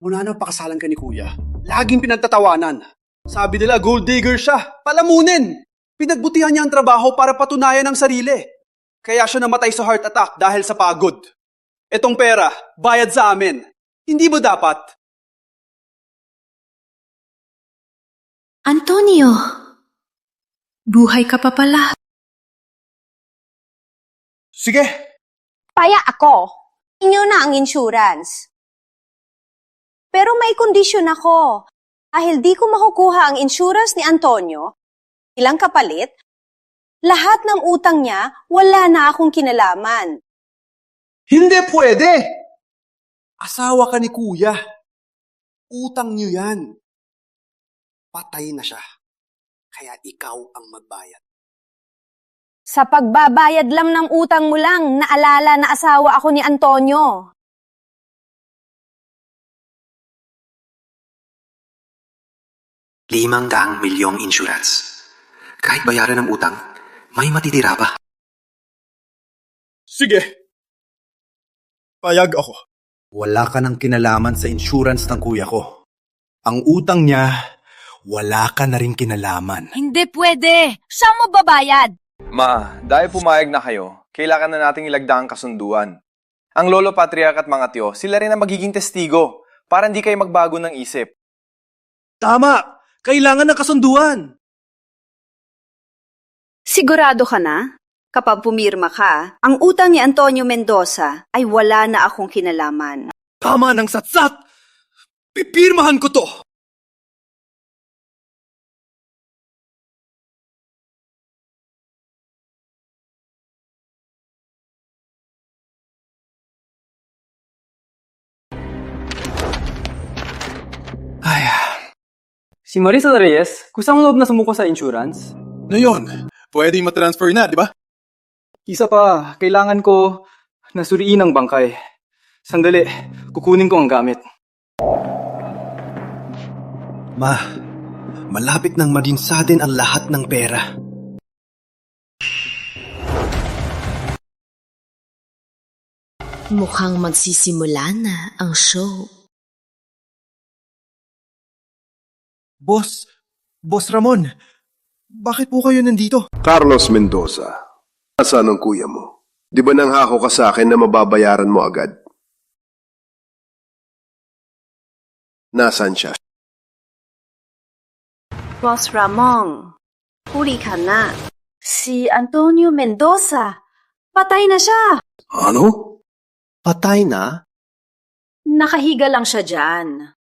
Muna nang pakasalan ka ni kuya. Laging pinagtatawanan. Sabi nila gold digger siya. Palamunin! Pinagbutihan niya ang trabaho para patunayan ang sarili. Kaya siya namatay sa heart attack dahil sa pagod. Etong pera, bayad sa amin. Hindi mo dapat? Antonio, buhay ka pa pala. Sige. Paya ako. Inyo na ang insurance. Pero may kondisyon ako. Dahil di ko makukuha ang insurance ni Antonio, ilang kapalit, lahat ng utang niya, wala na akong kinalaman. Hindi pwede! Asawa ka ni kuya. Utang niyo yan. Patay na siya. Kaya ikaw ang magbayad. Sa pagbabayad lang ng utang mo lang, naalala na asawa ako ni Antonio. ₱500,000 insurance. Kahit bayaran ng utang, may matitira pa. Sige. Payag ako. Wala ka ng kinalaman sa insurance ng kuya ko. Ang utang niya, wala ka na rin kinalaman. Hindi pwede. Siya mo babayad. Ma, dahil pumayag na kayo, kailangan na nating ilagda ang kasunduan. Ang lolo patriarch at mga tiyo, sila rin ang magiging testigo para hindi kayo magbago ng isip. Tama! Kailangan ng kasunduan! Sigurado ka na? Kapag pumirma ka, ang utang ni Antonio Mendoza ay wala na akong kinalaman. Tama ng satsat! Pipirmahan ko to! Si Marisa Reyes, kusang loob na sumuko sa insurance? Ngayon, pwede matransfer na, di ba? Isa pa, kailangan ko nasuriin ang bangkay. Sandali, kukunin ko ang gamit. Ma, malapit nang maging sa atin ang lahat ng pera. Mukhang magsisimula na ang show. Boss Ramon, bakit po kayo nandito? Carlos Mendoza, nasaan ang kuya mo? Di ba nanghako ka sa akin na mababayaran mo agad? Nasaan siya? Boss Ramon, huli ka na. Si Antonio Mendoza, patay na siya. Ano? Patay na? Nakahiga lang siya dyan.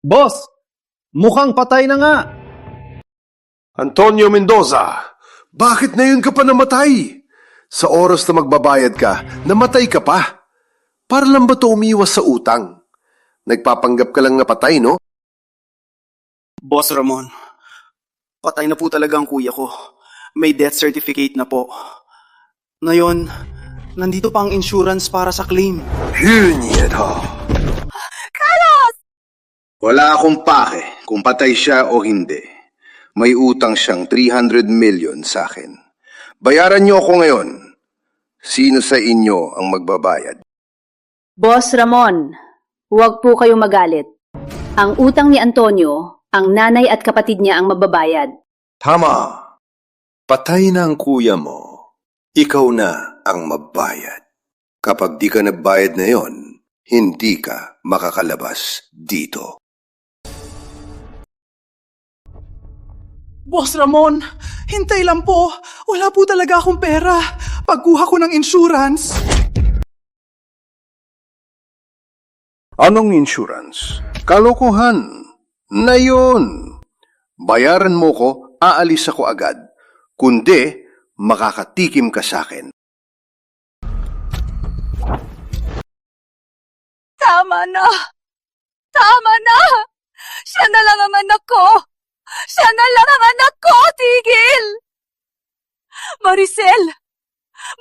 Boss, mukhang patay na nga. Antonio Mendoza, bakit ngayon ka pa namatay? Sa oras na magbabayad ka, namatay ka pa. Para lang ba ito umiwas sa utang? Nagpapanggap ka lang na patay, no? Boss Ramon, patay na po talaga ang kuya ko. May death certificate na po. Ngayon, nandito pa ang insurance para sa claim. Wala akong pake kung patay siya o hindi. May utang siyang 300 million sa akin. Bayaran niyo ako ngayon. Sino sa inyo ang magbabayad? Boss Ramon, huwag po kayong magalit. Ang utang ni Antonio, ang nanay at kapatid niya ang mababayad. Tama. Patay na ang kuya mo. Ikaw na ang mabayad. Kapag di ka nagbayad na yon, hindi ka makakalabas dito. Boss Ramon, hintay lang po. Wala po talaga akong pera. Pagkuha ko ng insurance. Anong insurance? Kalokohan. Na yun. Bayaran mo ko, aalis ako agad. Kundi, makakatikim ka sa akin. Tama na! Tama na! Siya na lang ang anak ko! Siya na lang ang anak ko! Tigil! Maricel!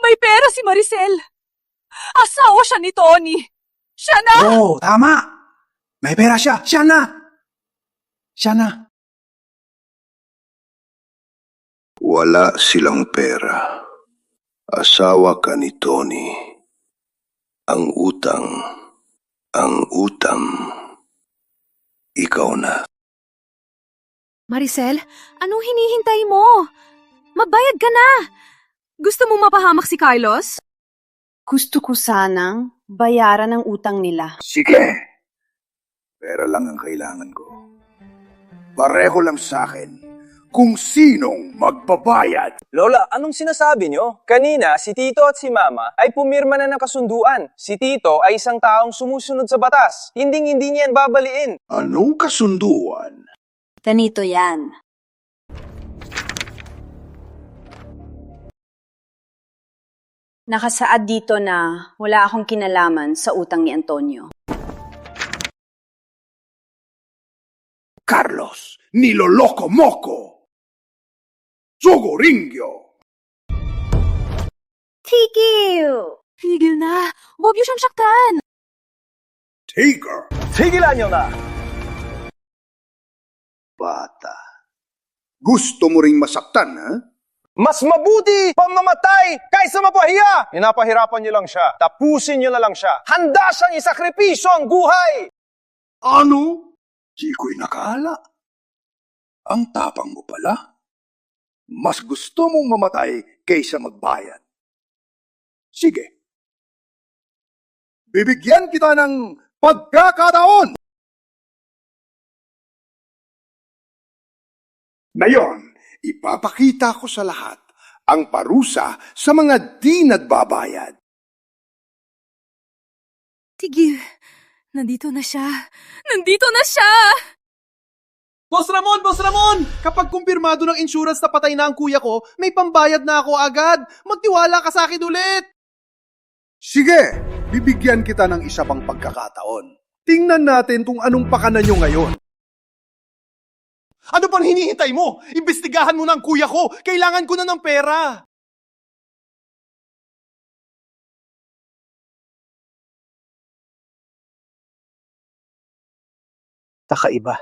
May pera si Maricel! Asawa siya ni Tony! Siya na! Oo, tama. May pera siya. Siya na. Siya na. Wala silang pera. Asawa ka ni Tony. Ang utang, ikaw na. Maricel, anong hinihintay mo? Magbayad ka na! Gusto mo mapahamak si Carlos? Gusto ko sanang bayaran ang utang nila. Sige. Pera lang ang kailangan ko. Pareho lang sa akin kung sinong magbabayad. Lola, anong sinasabi nyo? Kanina, si Tito at si Mama ay pumirma na ng kasunduan. Si Tito ay isang taong sumusunod sa batas. Hindi niya yan babaliin. Anong kasunduan? Ganito yan. Nakasaad dito na wala akong kinalaman sa utang ni Antonio. Carlos, niloloko mo ko! Sugoringyo! Tigil! Tigil na! Huwag niyo siyang saktan! Tiger! Tigilan niyo na! Bata. Gusto mo ring masaktan, ha? Mas mabuti pamamatay kaysa mapahiya! Hinapahirapan niyo lang siya. Tapusin niyo na lang siya. Handa siyang isakripisyo ang buhay! Ano? Di ko'y nakaala. Ang tapang mo pala. Mas gusto mong mamatay kaysa magbayad. Sige. Bibigyan kita ng pagkakataon. Ngayon, ipapakita ko sa lahat ang parusa sa mga di nagbabayad. Tigil, nandito na siya. Nandito na siya! Boss Ramon! Boss Ramon! Kapag kumpirmado ng insurance na patay na ang kuya ko, may pambayad na ako agad. Magtiwala ka sa akin ulit. Sige, bibigyan kita ng isa pang pagkakataon. Tingnan natin kung anong pakana nyo ngayon. Ano pang hinihintay mo? Imbestigahan mo na ang kuya ko. Kailangan ko na ng pera. Kakaiba.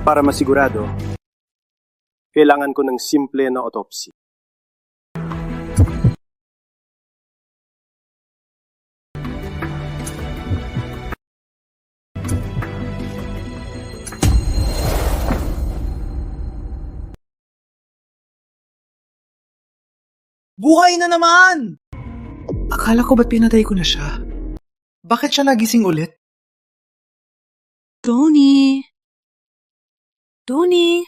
Para masigurado, kailangan ko ng simple na autopsy. Buhay na naman! Akala ko ba't pinatay ko na siya? Bakit siya nagising ulit? Tony! Tony!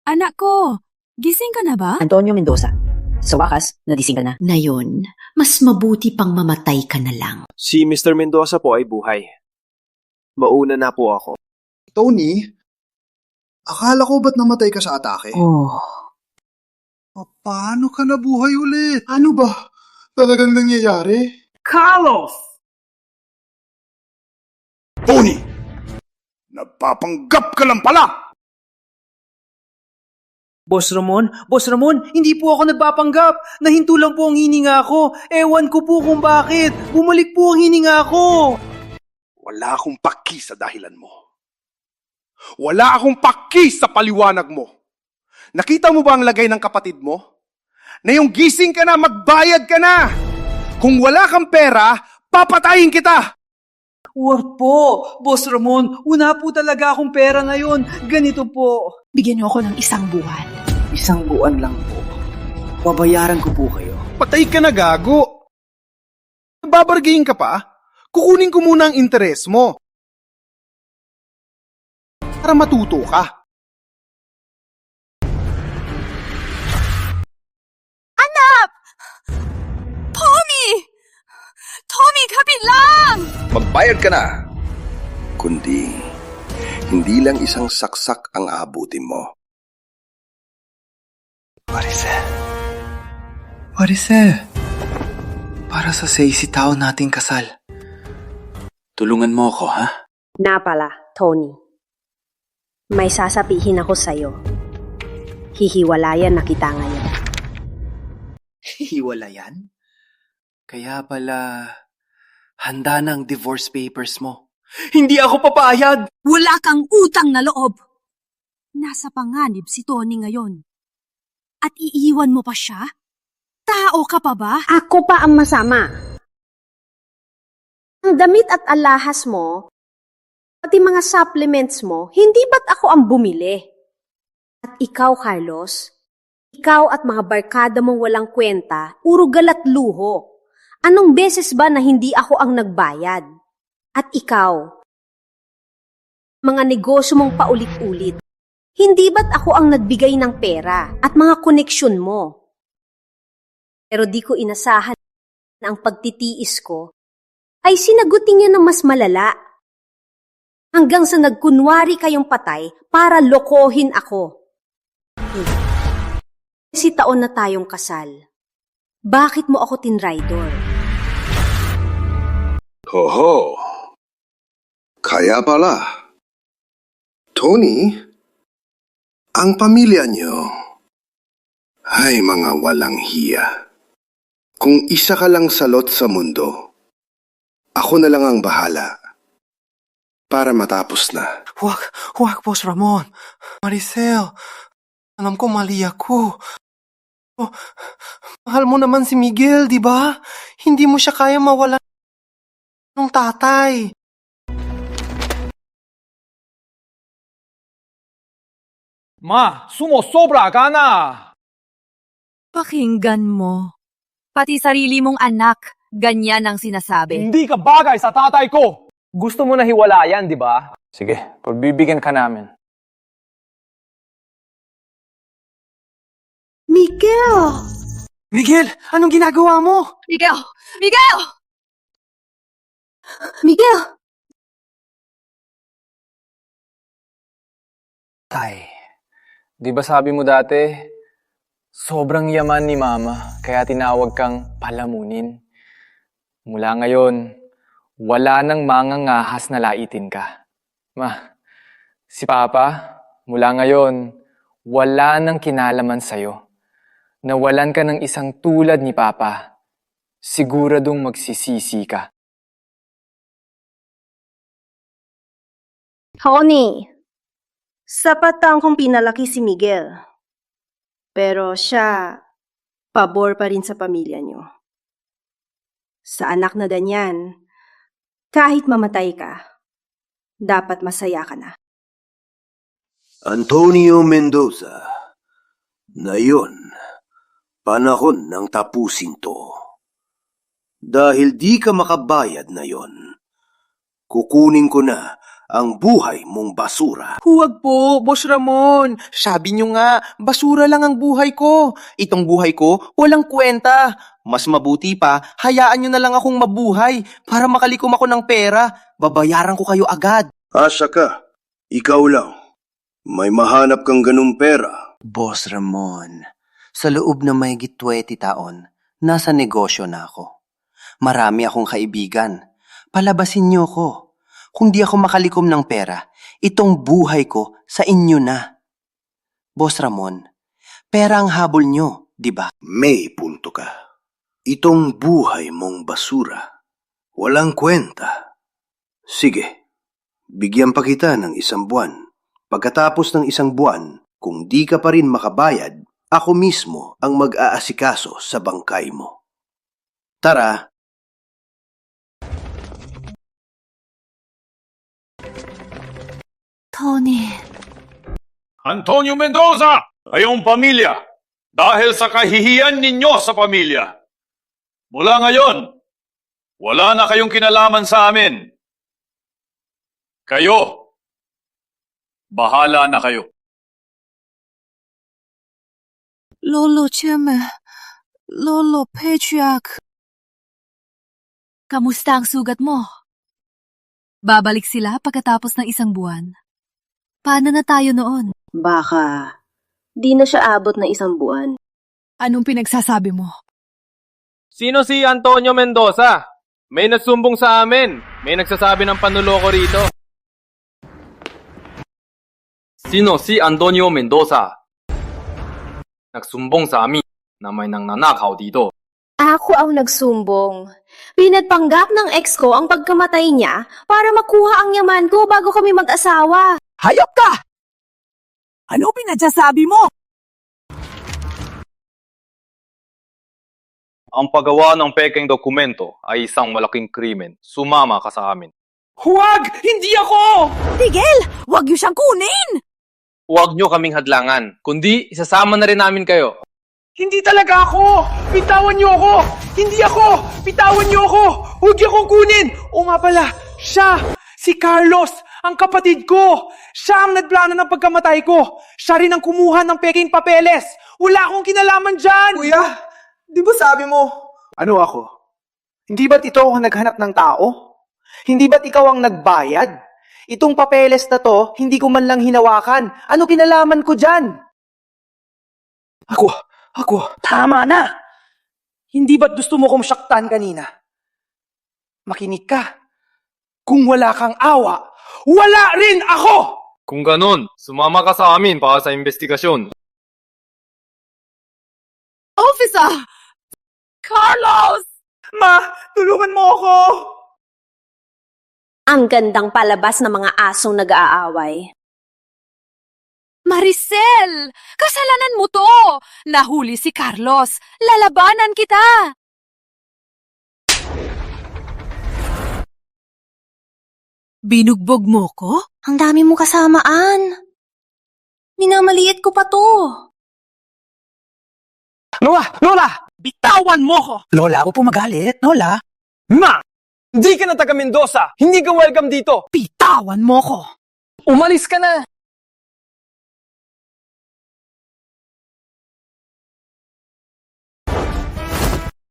Anak ko! Gising ka na ba? Antonio Mendoza, sa wakas, nadising ka na. Ngayon, mas mabuti pang mamatay ka na lang. Si Mr. Mendoza po ay buhay. Mauna na po ako. Tony, akala ko ba't namatay ka sa atake? Oh. Paano ka nabuhay ulit? Ano ba? Talagang nangyayari? Carlos! Tony! Nagpapanggap ka lang pala! Boss Ramon, hindi po ako nagpapanggap. Nahinto lang po ang hininga ko. Ewan ko po kung bakit. Bumalik po ang hininga ko. Wala akong paki sa dahilan mo. Wala akong paki sa paliwanag mo. Nakita mo ba ang lagay ng kapatid mo? Na yung gising ka na, magbayad ka na! Kung wala kang pera, papatayin kita! Wag po, Boss Ramon. Wala po talaga akong pera ngayon. Ganito po. Bigyan niyo ako ng isang buwan. Isang buwan lang po. Babayaran ko po kayo. Patay ka na, gago! Babargain ka pa? Kukunin ko muna ang interes mo. Para matuto ka. Tommy, kapit lang! Magbayad ka na. Kundi, hindi lang isang saksak ang aabutin mo. Maricel, para sa taon nating kasal. Tulungan mo ako, ha? Na pala, Tony. May sasabihin ako sa'yo. Hihiwalayan na kita ngayon. Hiwalayan? Kaya pala, handa na ang divorce papers mo. Hindi ako papayag! Wala kang utang na loob. Nasa panganib si Tony ngayon. At iiwan mo pa siya? Tao ka pa ba? Ako pa ang masama. Ang damit at alahas mo, pati mga supplements mo, hindi ba't ako ang bumili? At ikaw, Carlos, ikaw at mga barkada mong walang kwenta, urugal at luho. Anong beses ba na hindi ako ang nagbayad? At ikaw, mga negosyo mong paulit-ulit, hindi ba't ako ang nagbigay ng pera at mga koneksyon mo? Pero di ko inasahan na ang pagtitiis ko ay sinagutin niya ng mas malala. Hanggang sa nagkunwari kayong patay para lokohin ako. Si taon na tayong kasal. Bakit mo ako tinraidor? Hoho! Kaya pala. Tony, ang pamilya niyo ay mga walang hiya. Kung isa ka lang salot sa mundo, ako na lang ang bahala para matapos na. Huwag, Boss Ramon. Maricel, alam ko mali ako. Oh, mahal mo naman si Miguel, di ba? Hindi mo siya kaya mawala ng tatay. Ma, sumosobra ka na! Pakinggan mo. Pati sarili mong anak, ganyan ang sinasabi. Hindi ka bagay sa tatay ko! Gusto mo na hiwalayan, di ba? Sige, pagbibigyan ka namin. Miguel! Miguel, anong ginagawa mo? Miguel! Miguel! Miguel! Ay, di ba sabi mo dati, sobrang yaman ni Mama, kaya tinawag kang palamunin. Mula ngayon, wala nang mangangahas na laitin ka. Ma, si Papa, mula ngayon, wala nang kinalaman sa'yo. Nawalan ka ng isang tulad ni Papa, siguradong magsisisi ka. Honey, sapat ang kung pinalaki si Miguel. Pero siya, pabor pa rin sa pamilya niyo. Sa anak na danyan, kahit mamatay ka, dapat masaya ka na. Antonio Mendoza, ngayon, panahon ng tapusin to. Dahil di ka makabayad na yon, kukunin ko na ang buhay mong basura. Huwag po, Boss Ramon. Sabi niyo nga, basura lang ang buhay ko. Itong buhay ko, walang kwenta. Mas mabuti pa, hayaan niyo na lang akong mabuhay para makalikom ako ng pera. Babayaran ko kayo agad. Asa ka? Ikaw lang. May mahanap kang ganung pera. Boss Ramon, sa loob ng mahigit 20 taon, nasa negosyo na ako. Marami akong kaibigan. Palabasin niyo ko. Kung di ako makalikom ng pera, itong buhay ko sa inyo na. Boss Ramon, pera ang habol nyo, di ba? May punto ka. Itong buhay mong basura, walang kwenta. Sige, bigyan pa kita ng 1 buwan. Pagkatapos ng 1 buwan, kung di ka pa rin makabayad, ako mismo ang mag-aasikaso sa bangkay mo. Tara. Tony. Antonio Mendoza, kayong pamilya, dahil sa kahihiyan ninyo sa pamilya. Mula ngayon, wala na kayong kinalaman sa amin. Kayo, bahala na kayo. Lolo Cheme, Lolo Patriarch. Kamusta ang sugat mo? Babalik sila pagkatapos ng 1 buwan. Paano na tayo noon? Baka, di na siya abot na 1 buwan. Anong pinagsasabi mo? Sino si Antonio Mendoza? May nagsumbong sa amin. May nagsasabi ng panuloko rito. Sino si Antonio Mendoza? Nagsumbong sa amin na may nangnanakaw dito. Ako ang nagsumbong. Pinagpanggap ng ex ko ang pagkamatay niya para makuha ang yaman ko bago kami mag-asawa. Hayop ka! Ano pinagsasabi mo? Ang paggawa ng pekeng dokumento ay isang malaking krimen. Sumama ka sa amin. Huwag! Hindi ako! Miguel, huwag niyo siyang kunin! Huwag niyo kaming hadlangan, kundi isasama na rin namin kayo. Hindi talaga ako! Bitawan niyo ako! Hindi ako! Bitawan niyo ako! Huwag niyo akong kunin! O nga pala, siya! Si Carlos! Ang kapatid ko! Siya ang nagplano ng pagkamatay ko! Siya rin ang kumuha ng peking papeles! Wala akong kinalaman dyan! Kuya, di ba sabi mo? Ano ako? Hindi ba't ito ang naghanap ng tao? Hindi ba't ikaw ang nagbayad? Itong papeles na to, hindi ko man lang hinawakan. Ano kinalaman ko dyan? Ako. Tama na! Hindi ba't gusto mo kong saktan kanina? Makinig ka. Kung wala kang awa, wala rin ako! Kung ganun, sumama ka sa amin para sa investigasyon. Officer! Carlos! Ma, tulungan mo ako! Ang gandang palabas ng mga asong nag-aaway. Maricel! Kasalanan mo to! Nahuli si Carlos! Lalabanan kita! Binugbog mo ko? Ang dami mong kasamaan. Minamaliit ko pa to. Lola! Bitawan mo ko! Lola, huwag po magalit. Lola? Ma! Hindi ka na taga Mendoza! Hindi ka welcome dito! Bitawan mo ko! Umalis ka na!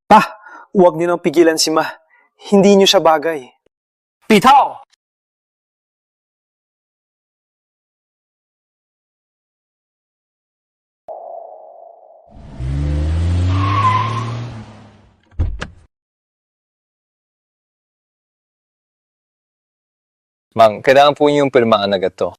Pa, huwag niyo nang pigilan si Ma. Hindi niyo siya bagay. Bitaw! Mang, kailangan po niyong pirmaan agad to.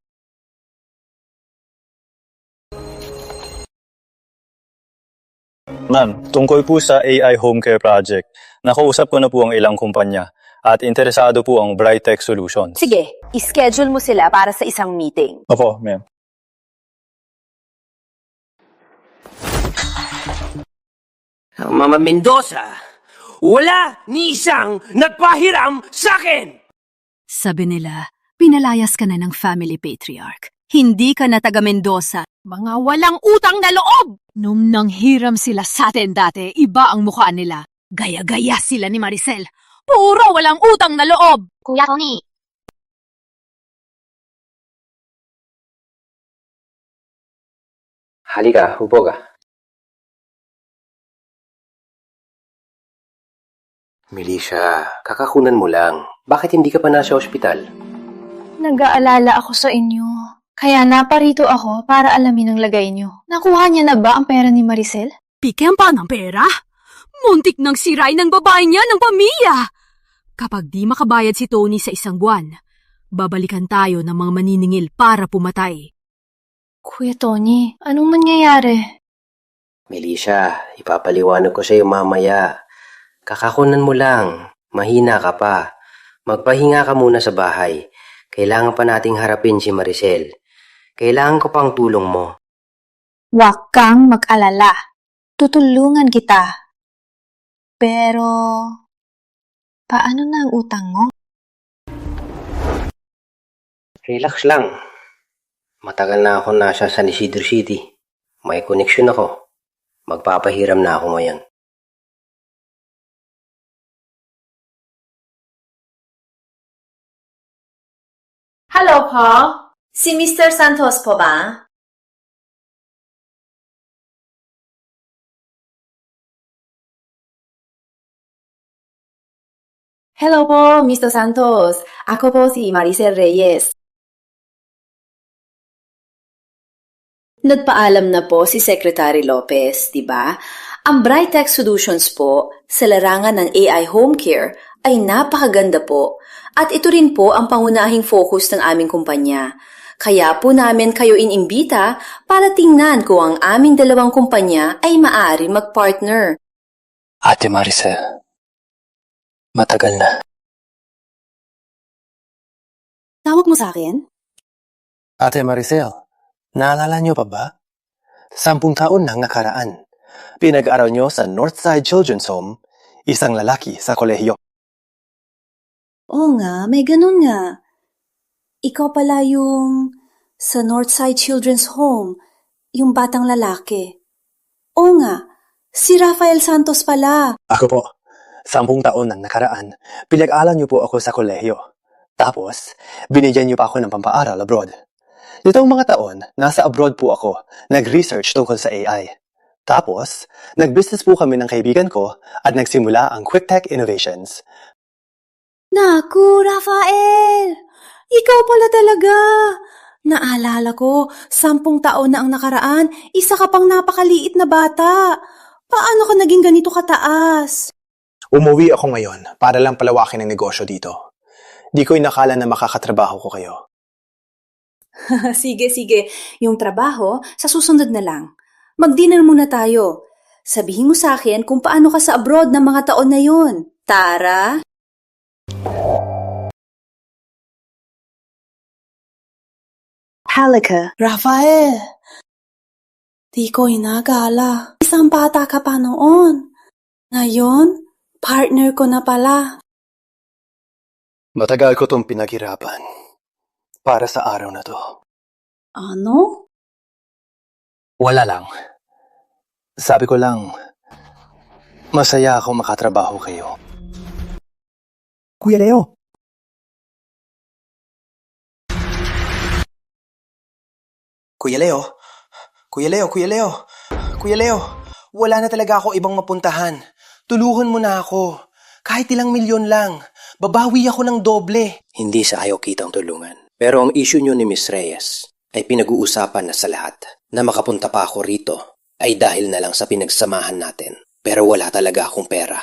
Ma'am, tungkol po sa AI Home Care Project, nakausap ko na po ang ilang kumpanya at interesado po ang Brightech Solutions. Sige, ischedule mo sila para sa isang meeting. Opo, ma'am. Mama Mendoza, wala ni isang nagpahiram sa akin! Sabi nila, pinalayas ka na ng family patriarch. Hindi ka na taga Mendoza. Mga walang utang na loob! Nung nanghiram sila sa atin dati, iba ang mukha nila. Gaya-gaya sila ni Maricel. Puro walang utang na loob! Kuya Tony. Halika, upo ka. Melisha, kakakunan mo lang. Bakit hindi ka pa nasa ospital? Nag-aalala ako sa inyo. Kaya naparito ako para alamin ang lagay nyo. Nakuha niya na ba ang pera ni Maricel? Pikem pa ng pera? Muntik nang siray ng babae niya ng pamilya! Kapag di makabayad si Tony sa isang buwan, babalikan tayo ng mga maniningil para pumatay. Kuya Tony, anong mangyayari? Melisha, ipapaliwanag ko sa'yo mamaya. Kakakunan mo lang. Mahina ka pa. Magpahinga ka muna sa bahay. Kailangan pa nating harapin si Maricel. Kailangan ko pang tulong mo. Huwag kang mag-alala. Tutulungan kita. Pero, paano na ang utang mo? Relax lang. Matagal na ako nasa San Isidro City. May koneksyon ako. Magpapahiram na ako ngayon. Hello po. Si Mr. Santos po ba? Hello po, Mr. Santos. Ako po si Maricel Reyes. Nagpaalam na po si Secretary Lopez, di ba? Ang Brightech Solutions po sa larangan ng AI Home Care ay napakaganda po at ito rin po ang pangunahing focus ng aming kumpanya. Kaya po namin kayo inimbita para tingnan kung ang aming dalawang kumpanya ay maaari mag-partner. Ate Maricel, matagal na. Tawag mo sa akin? Ate Maricel, naalala niyo pa ba? 10 taon nang nakaraan. Pinag-aral niyo sa Northside Children's Home, isang lalaki sa kolehiyo. Oo nga, may ganun nga. Ikaw pala yung sa Northside Children's Home, yung batang lalaki. Oo nga, si Rafael Santos pala. Ako po, 10 taon nang nakaraan, pinag-aral niyo po ako sa kolehiyo. Tapos, binigyan niyo pa ako ng pampaaral abroad. Nitong mga taon, nasa abroad po ako, nag-research tungkol sa AI. Tapos, nag-business po kami ng kaibigan ko at nagsimula ang QuickTech Innovations. Naku, Rafael! Ikaw pala talaga! Naalala ko, 10 taon na ang nakaraan, isa ka pang napakaliit na bata. Paano ka naging ganito kataas? Umuwi ako ngayon para lang palawakin ang negosyo dito. Di ko inakala na makakatrabaho ko kayo. Sige, sige. Yung trabaho, sa susunod na lang. Mag-dinner muna tayo. Sabihin mo sa akin kung paano ka sa abroad ng mga taon na yun. Tara? Halika. Rafael, di ko inagala. Isang bata ka pa noon. Ngayon, partner ko na pala. Matagal ko itong pinaghirapan para sa araw na to. Ano? Wala lang. Sabi ko lang, masaya ako makatrabaho kayo. Kuya Leo. Kuya Leo? Kuya Leo, Kuya Leo. Kuya Leo, wala na talaga ako ibang mapuntahan. Tulungan mo na ako. Kahit ilang milyon lang. Babawi ako ng doble. Hindi sa ayaw kitang tulungan. Pero ang issue nyo ni Miss Reyes ay pinag-uusapan na sa lahat. Na makapunta pa ako rito ay dahil na lang sa pinagsamahan natin. Pero wala talaga akong pera.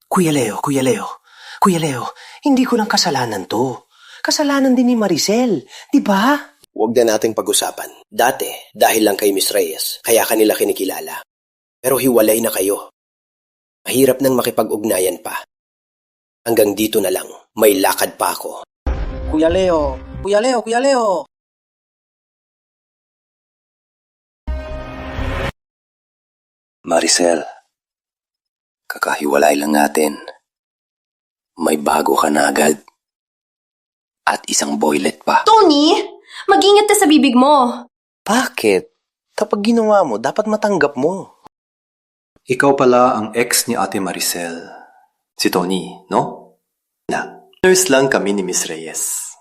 Kuya Leo, Kuya Leo. Kuya Leo, hindi ko lang kasalanan to. kasalanan din ni Maricel, di ba? Huwag na nating pag-usapan. Dati, dahil lang kay Miss Reyes, kaya kanila kinikilala. Pero hiwalay na kayo. Mahirap nang makipag-ugnayan pa. Hanggang dito na lang, may lakad pa ako. Kuya Leo! Kuya Leo! Kuya Leo! Maricel, kakahiwalay lang natin. May bago ka na agad. At isang boylet pa. Tony! Mag-ingat ka sa bibig mo! Bakit? Kapag ginawa mo, dapat matanggap mo. Ikaw pala ang ex ni Ate Maricel. Si Tony, no? Nurse lang kami ni Miss Reyes.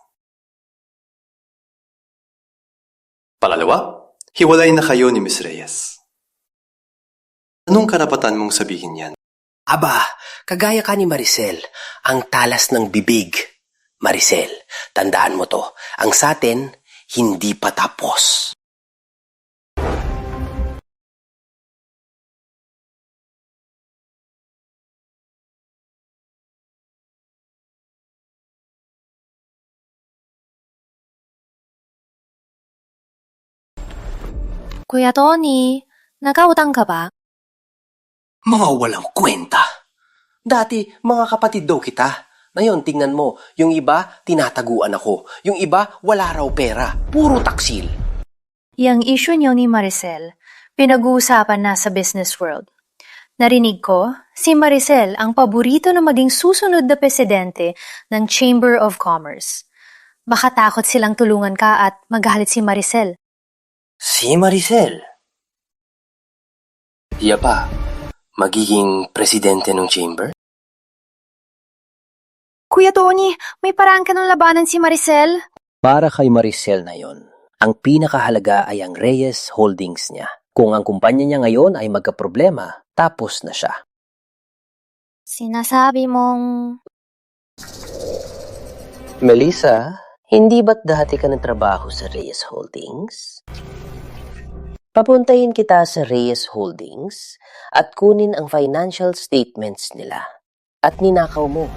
Palalawa, hiwalay na kayo ni Miss Reyes. Anong karapatan mong sabihin yan? Aba, kagaya ka ni Maricel, ang talas ng bibig. Maricel, tandaan mo to, ang satin, hindi pa tapos. Kuya Tony, nakautang ka ba? Mga walang kwenta. Dati, mga kapatid daw kita. Ngayon, tingnan mo, yung iba, tinataguan ako. Yung iba, wala raw pera. Puro taksil. Yang issue niyo ni Maricel, pinag-uusapan na sa business world. Narinig ko, si Maricel ang paborito na maging susunod na presidente ng Chamber of Commerce. Baka takot silang tulungan ka at magalit si Maricel. Si Maricel? Iya pa, magiging presidente ng chamber? Kuya Tony, may paraan ka ng labanan si Maricel? Para kay Maricel na yon, ang pinakahalaga ay ang Reyes Holdings niya. Kung ang kumpanya niya ngayon ay magkaproblema, tapos na siya. Sinasabi mong... Melissa, hindi ba't dati ka nagtrabaho sa Reyes Holdings? Papuntahin kita sa Reyes Holdings at kunin ang financial statements nila at ninakaw mo.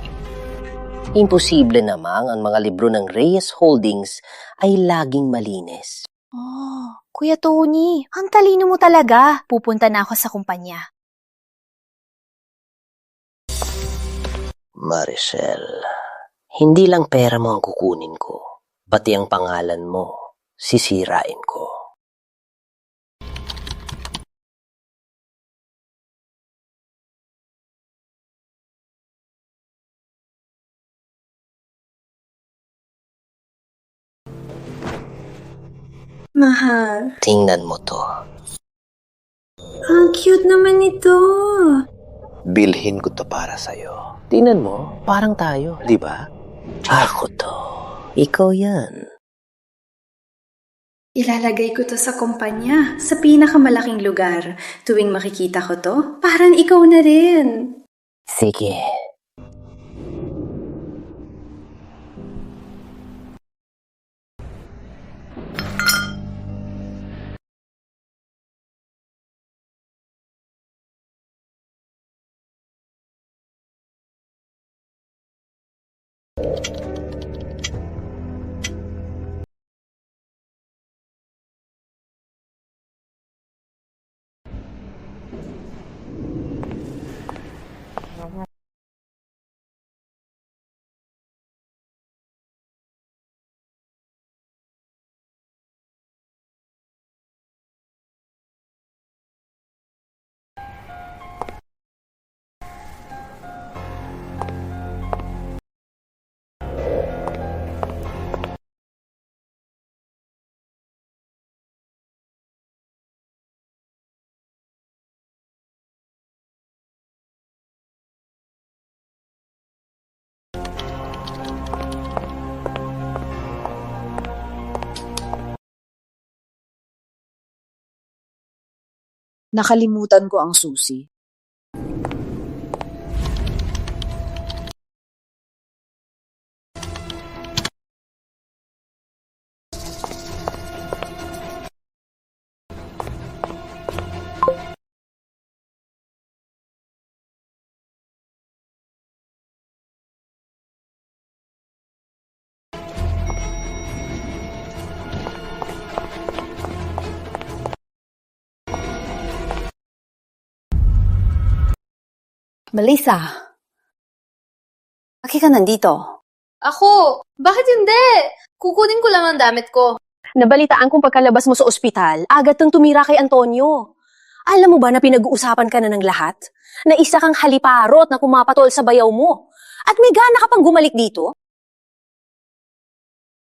Imposible namang ang mga libro ng Reyes Holdings ay laging malinis. Oh, Kuya Tony, ang talino mo talaga. Pupunta na ako sa kumpanya. Maricel, hindi lang pera mo ang kukunin ko, pati ang pangalan mo, sisirain ko. Mahal, Tingnan mo to. ang cute naman ito. Bilhin ko to para sa'yo. Tingnan mo, parang tayo, di ba? Ako to. Ikaw yan. Ilalagay ko to sa kumpanya, sa pinakamalaking lugar. Tuwing makikita ko to, parang ikaw na rin. Sige. Nakalimutan ko ang susi. Melissa, bakit ka nandito? Ako? Bakit hindi? Kukunin ko lang ang damit ko. Nabalitaan kong pagkalabas mo sa ospital, agad kang tumira kay Antonio. Alam mo ba na pinag-uusapan ka na ng lahat? Na isa kang haliparot na kumapatol sa bayaw mo. At may gana ka pang gumalik dito?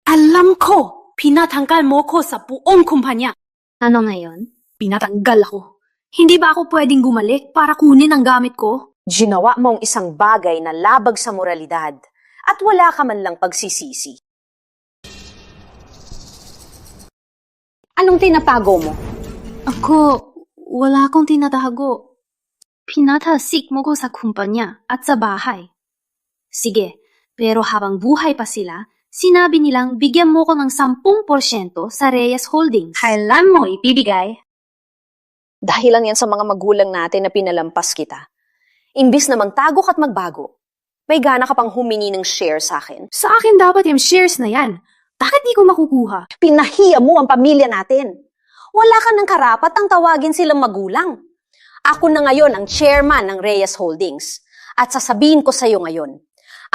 Alam ko, pinatanggal mo ko sa buong kumpanya. Ano ngayon? Pinatanggal ako. Hindi ba ako pwedeng gumalik para kunin ang gamit ko? Ginawa mong isang bagay na labag sa moralidad at wala ka man lang pagsisisi. Anong tinapago mo? Ako, wala akong tinatago. Pinatasik mo ko sa kumpanya at sa bahay. Sige, pero habang buhay pa sila, sinabi nilang bigyan mo ko ng 10% sa Reyes Holdings. Kailan mo ipibigay? Dahil lang yan sa mga magulang natin na pinalampas kita. Imbis na magtago ka't magbago, may gana ka pang humingi ng share sa akin. Sa akin dapat yung shares na yan. Bakit di ko makukuha? Pinahiya mo ang pamilya natin. Wala ka ng karapat ang tawagin silang magulang. Ako na ngayon ang chairman ng Reyes Holdings. At sasabihin ko sa iyo ngayon,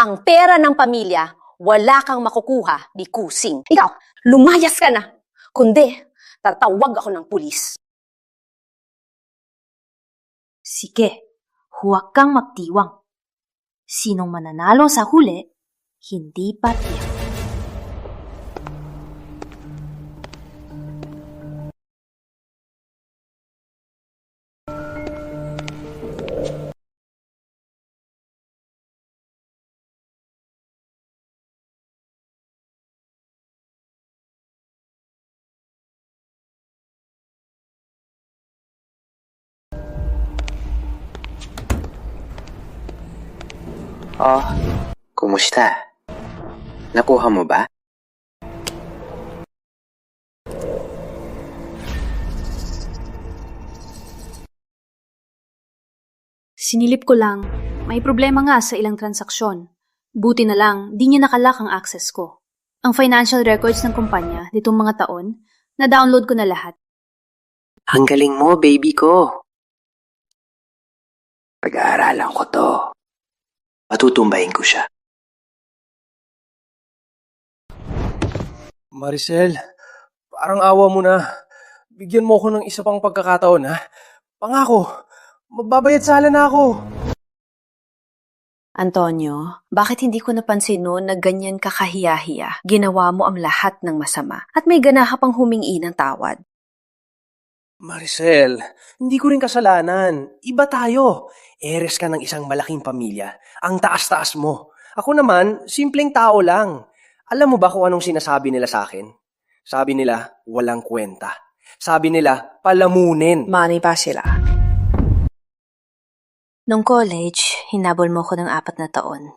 ang pera ng pamilya, wala kang makukuha di kusing. Ikaw, lumayas ka na. Kundi, tatawag ako ng pulis. Sige, huwag kang magtiwang. Sinong mananalo sa huli, hindi pa tiyak. Oh, kumusta? Nakuha mo ba? Sinilip ko lang, may problema nga sa ilang transaksyon. Buti na lang, di niya nakalock ang access ko. Ang financial records ng kumpanya nitong mga taon, na-download ko na lahat. Ang galing mo, baby ko. Pag-aaralan ko to. Matutumbayin ko siya. Maricel, parang awa mo na. Bigyan mo ko ng isa pang pagkakataon, ha? Pangako, magbabayad sala na ako. Antonio, bakit hindi ko napansin noon na ganyan ka kahiya-hiya? Ginawa mo ang lahat ng masama at may gana ka pang humingi ng tawad. Maricel, hindi ko rin kasalanan. Iba tayo. Eres ka ng isang malaking pamilya. Ang taas-taas mo. Ako naman, simpleng tao lang. Alam mo ba kung anong sinasabi nila sa akin? Sabi nila, walang kwenta. Sabi nila, palamunin. Money pa sila. Nung college, hinabol mo ko ng 4 na taon.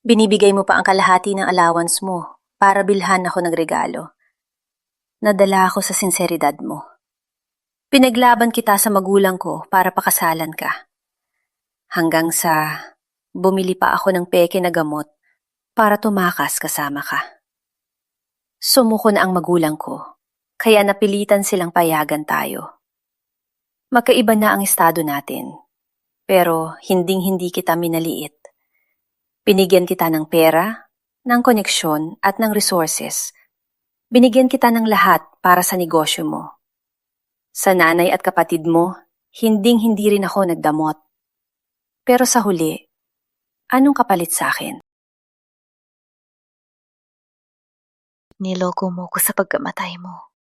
Binibigay mo pa ang kalahati ng allowance mo para bilhan ako ng regalo. Nadala ako sa sinseridad mo. Pinaglaban kita sa magulang ko para pakasalan ka. Hanggang sa bumili pa ako ng peke na gamot para tumakas kasama ka. Sumuko na ang magulang ko, kaya napilitan silang payagan tayo. Magkaiba na ang estado natin, pero hinding-hindi kita minaliit. Binigyan kita ng pera, ng koneksyon at ng resources. Binigyan kita ng lahat para sa negosyo mo. Sa nanay at kapatid mo, hinding-hindi rin ako nagdamot. Pero sa huli, anong kapalit sa akin? Niloko mo ko sa pagkamatay mo.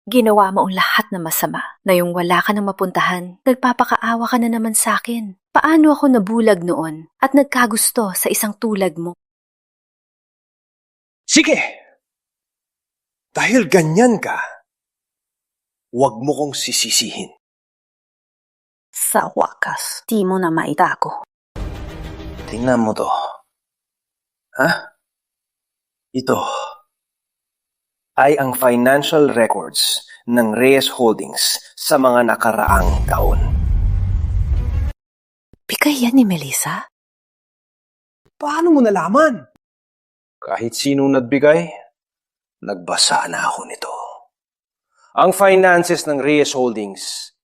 Ginawa mo ang lahat na masama na yung wala ka nang mapuntahan, nagpapakaawa ka na naman sa akin. Paano ako nabulag noon at nagkagusto sa isang tulad mo? Sige! Dahil ganyan ka, huwag mo kong sisisihin. Sa wakas, di mo na maitago. Tingnan mo to. Ha? Ito ay ang financial records ng Reyes Holdings sa mga nakaraang taon. Bigay yan ni Melissa? Paano mo nalaman? Kahit sinong nagbigay, nagbasa na ako nito. Ang finances ng Reyes Holdings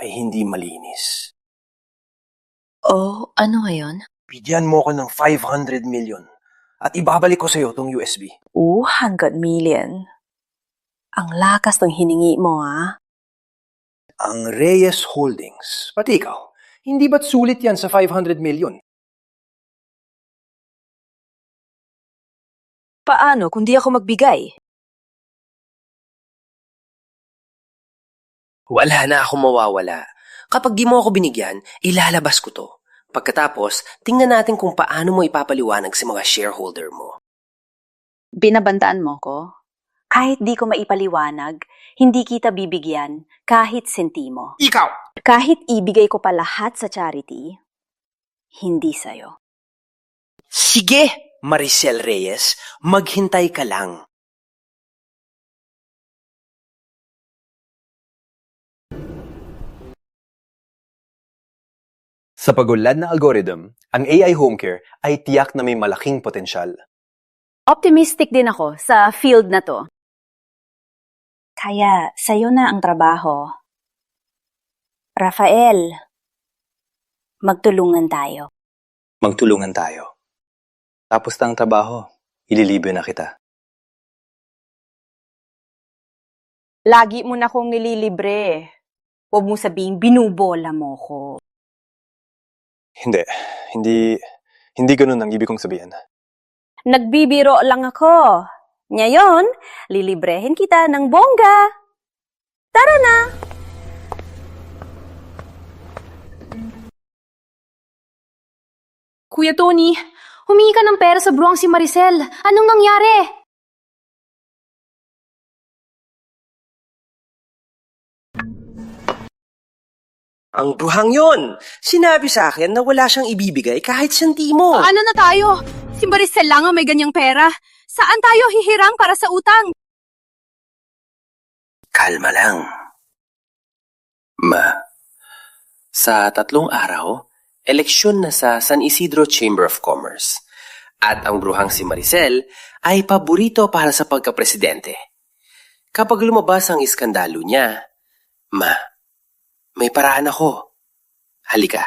ay hindi malinis. Oh, ano ngayon? Bigyan mo ko ng 500 million at ibabalik ko sa'yo tong USB. 200 million. Ang lakas ng hiningi mo, ha? Ang Reyes Holdings, pati ikaw, hindi ba't sulit yan sa 500 million? Paano kung di ako magbigay? Wala na akong mawawala. Kapag di mo ako binigyan, ilalabas ko to. Pagkatapos, tingnan natin kung paano mo ipapaliwanag sa mga shareholder mo. Binabantaan mo ko? Kahit di ko maipaliwanag, hindi kita bibigyan kahit sentimo. Ikaw! Kahit ibigay ko pa lahat sa charity, hindi sa'yo. Sige, Maricel Reyes, maghintay ka lang. Sa pag-unlad na algorithm, ang AI home care ay tiyak na may malaking potensyal. Optimistic din ako sa field na to. Kaya sa'yo na ang trabaho. Rafael, magtulungan tayo. Magtulungan tayo. Tapos na ang trabaho, ililibre na kita. Lagi mo na kong nililibre. Huwag mo sabihing binubola mo ko. Hindi ganun ang ibig kong sabihin. Nagbibiro lang ako. Ngayon, lilibrehin kita ng bongga. Tara na! Kuya Tony, humingi ka ng pera sa bruhang si Maricel. Anong nangyari? Ang bruhang yon, sinabi sa akin na wala siyang ibibigay kahit sentimo. Ano na tayo? Si Maricel lang ang may ganyang pera. Saan tayo hihiram para sa utang? Kalma lang. Sa 3 araw, eleksyon na sa San Isidro Chamber of Commerce. At ang bruhang si Maricel ay paborito para sa pagkapresidente. Kapag lumabas ang iskandalo niya, may paraan ako. Halika.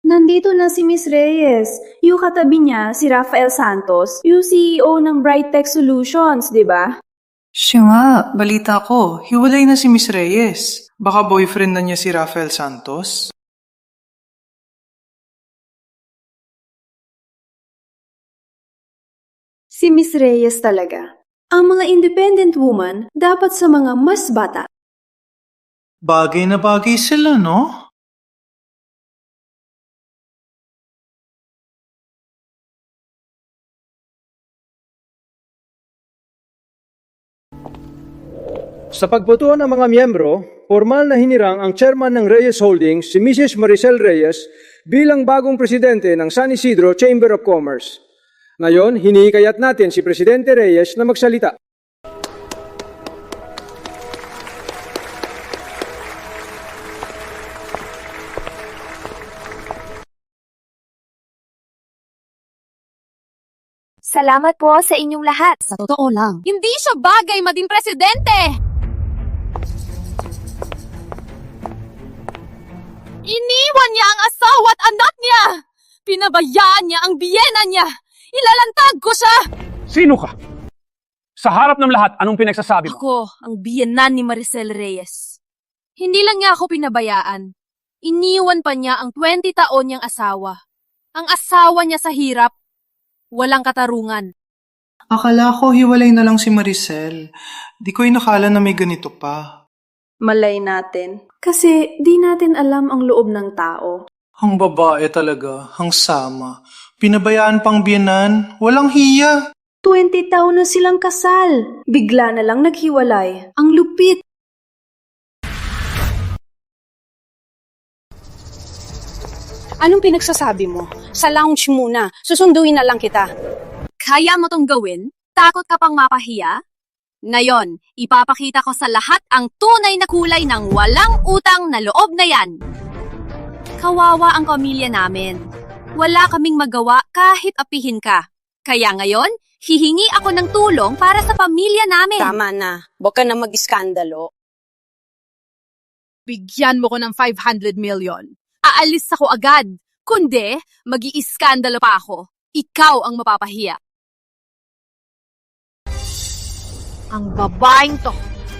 Nandito na si Miss Reyes. Yung katabi niya, si Rafael Santos, yung CEO ng Bright Tech Solutions, di ba? Siya nga, balita ko, hiwalay na si Miss Reyes. Baka boyfriend na niya si Rafael Santos? Si Miss Reyes talaga. Ang mga independent woman dapat sa mga mas bata. Bagay na bagay sila, no? Sa pagbotohan ng mga miyembro, formal na hinirang ang chairman ng Reyes Holdings, si Mrs. Maricel Reyes, bilang bagong presidente ng San Isidro Chamber of Commerce. Ngayon, hinihikayat natin si Presidente Reyes na magsalita. Salamat po sa inyong lahat. Sa totoo lang, hindi siya bagay maging presidente! Iniwan niya ang asawa at anak niya! Pinabayaan niya ang biyena niya! Ilalantag ko siya! Sino ka? Sa harap ng lahat, anong pinagsasabi mo? Ako, ang biyenan ni Maricel Reyes. Hindi lang niya ako pinabayaan. Iniwan pa niya ang 20 taon niyang asawa. Ang asawa niya sa hirap, walang katarungan. Akala ko hiwalay na lang si Maricel. Di ko inakala na may ganito pa. Malay natin. Kasi di natin alam ang loob ng tao. Ang babae talaga, ang sama. Pinabayaan pang biyenan, walang hiya. 20 taon na silang kasal. Bigla na lang naghiwalay. Ang lupit. Anong pinagsasabi mo? Sa lounge muna. Susunduin na lang kita. Kaya mo tong gawin? Natatakot ka pang mapahiya? Ngayon, ipapakita ko sa lahat ang tunay na kulay ng walang utang na loob na yan. Kawawa ang pamilya namin. Wala kaming magawa kahit apihin ka. Kaya ngayon, hihingi ako ng tulong para sa pamilya namin. Tama na. Huwag ka na mag-iskandalo. Bigyan mo ko ng 500 million. Aalis ako agad. Kundi, mag-iiskandalo pa ako. Ikaw ang mapapahiya. Ang babaeng to,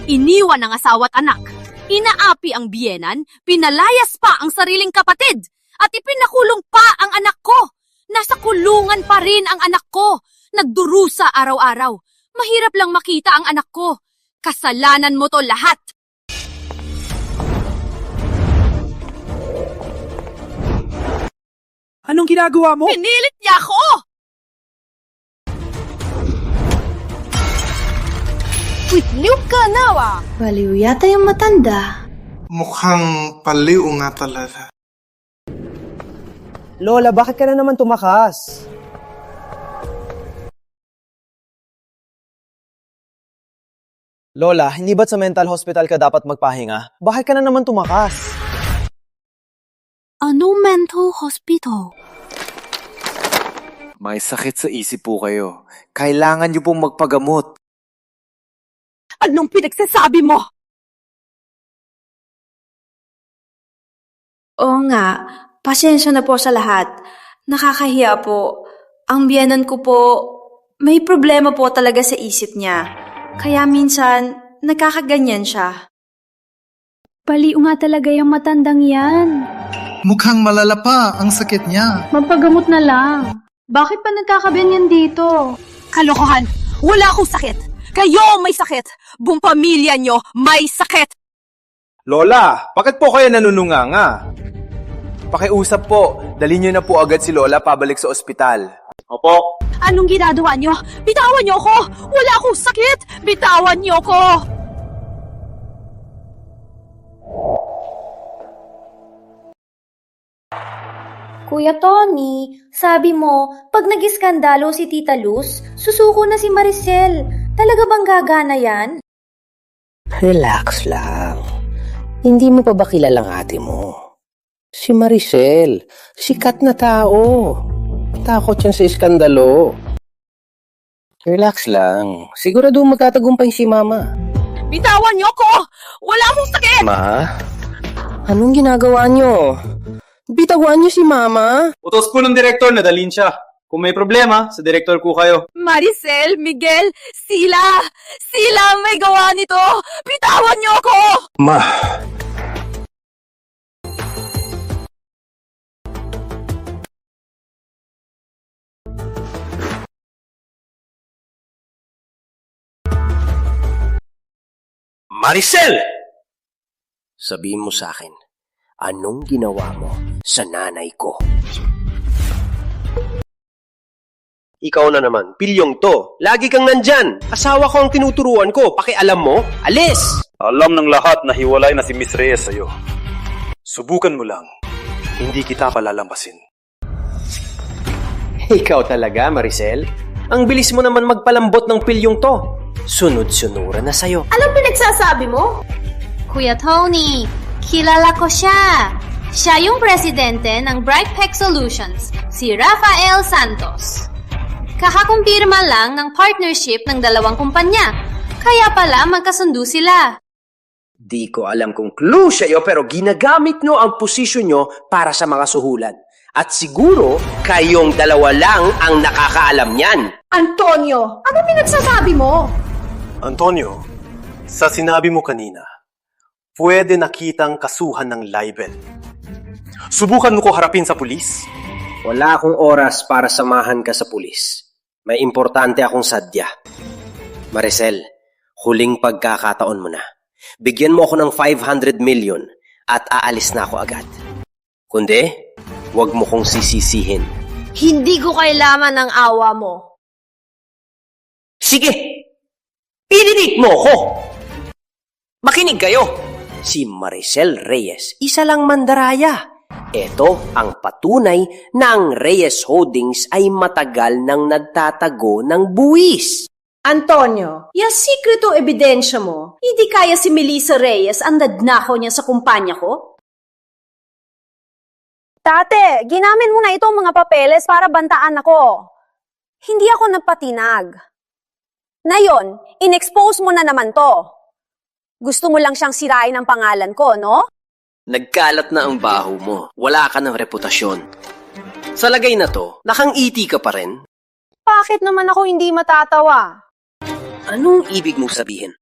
iniwan ang asawa at anak. Inaapi ang biyenan, pinalayas pa ang sariling kapatid, at ipinakulong pa ang anak ko. Nasa kulungan pa rin ang anak ko. Nagdurusa araw-araw. Mahirap lang makita ang anak ko. Kasalanan mo to lahat. Anong ginagawa mo? Pinilit niya ako! Witliw ka na, Baliw yata yung matanda. Mukhang paliw nga talaga. Lola, bakit ka na naman tumakas? Lola, hindi ba't sa mental hospital ka dapat magpahinga? Bakit ka na naman tumakas? Ano mental hospital? May sakit sa isip po kayo. Kailangan niyo pong magpagamot. Anong pinagsasabi mo? Oo nga, pasensya na po sa lahat. Nakakahiya po. Ang biyenan ko po, may problema po talaga sa isip niya. Kaya minsan, nagkakaganyan siya. Baliw nga talaga yung matandang yan. Mukhang malala pa ang sakit niya. Mampagamot na lang. Bakit pa nagkakaganyan dito? Kalokohan! Wala akong sakit! Kayo may sakit! Buong pamilya nyo may sakit! Lola, bakit po kayo nanununganga? Pakiusap po, dali niyo na po agad si Lola pabalik sa ospital. Opo. Anong ginagawa nyo? Bitawan nyo ako! Wala akong sakit! Bitawan nyo ako! Kuya Tony, sabi mo, pag nag-iskandalo si Tita Luz, susuko na si Maricel. Talaga bang gagana yan? Relax lang. Hindi mo pa ba kilalang ate mo? Si Maricel, sikat na tao. Takot yan sa iskandalo. Relax lang. Sigurado magtatagumpay si Mama. Bitawan nyo ako! Wala akong sakit! Ma? Anong ginagawa nyo? Bitawan niyo si Mama. Utos po ng direktor na dalhin siya. Kung may problema, sa direktor ko kayo. Maricel, Miguel, Sila may gawa nito! Bitawan niyo ako! Ma! Maricel! Sabihin mo sa akin, anong ginawa mo sa nanay ko? Ikaw na naman, pilyong to. Lagi kang nandyan. Asawa ko ang tinuturuan ko. Pakialam mo, alis! Alam ng lahat na hiwalay na si Miss Reyes sa'yo. Subukan mo lang. Hindi kita palalampasin. Ikaw talaga, Maricel? Ang bilis mo naman magpalambot ng pilyong to. Sunod-sunura na sa'yo. Anong pinagsasabi mo? Kuya Tony, kilala ko siya. Siya yung presidente ng Brightpeck Solutions, si Rafael Santos. Kakakumpirma lang ng partnership ng dalawang kumpanya. Kaya pala magkasundo sila. Di ko alam kung clue sa'yo pero ginagamit nyo ang posisyon nyo para sa mga suhulan. At siguro, kayong dalawa lang ang nakakaalam niyan. Antonio, ano pinagsasabi mo? Antonio, sa sinabi mo kanina, pwede nakitang kasuhan ng libel. Subukan mo ko harapin sa pulis? Wala akong oras para samahan ka sa pulis. May importante akong sadya. Maricel, huling pagkakataon mo na. Bigyan mo ako ng 500 million at aalis na ako agad. Kundi, huwag mo kong sisisihin. Hindi ko kailangan ng awa mo. Sige! Pinilit mo ko! Makinig kayo! Si Maricel Reyes, isa lang mandaraya. Ito ang patunay na ang Reyes Holdings ay matagal nang nagtatago ng buwis. Antonio, yung sikreto ebidensya mo, hindi kaya si Melissa Reyes ang nadnakaw niya sa kumpanya ko? Tate, ginamit mo na itong mga papeles para bantaan ako. Hindi ako nagpatinag. Ngayon, in-expose mo na naman to. Gusto mo lang siyang sirain ang pangalan ko, no? Nagkalat na ang baho mo. Wala ka ng reputasyon. Sa lagay na to, nakang-iti ka pa rin. Bakit naman ako hindi matatawa? Anong ibig mong sabihin?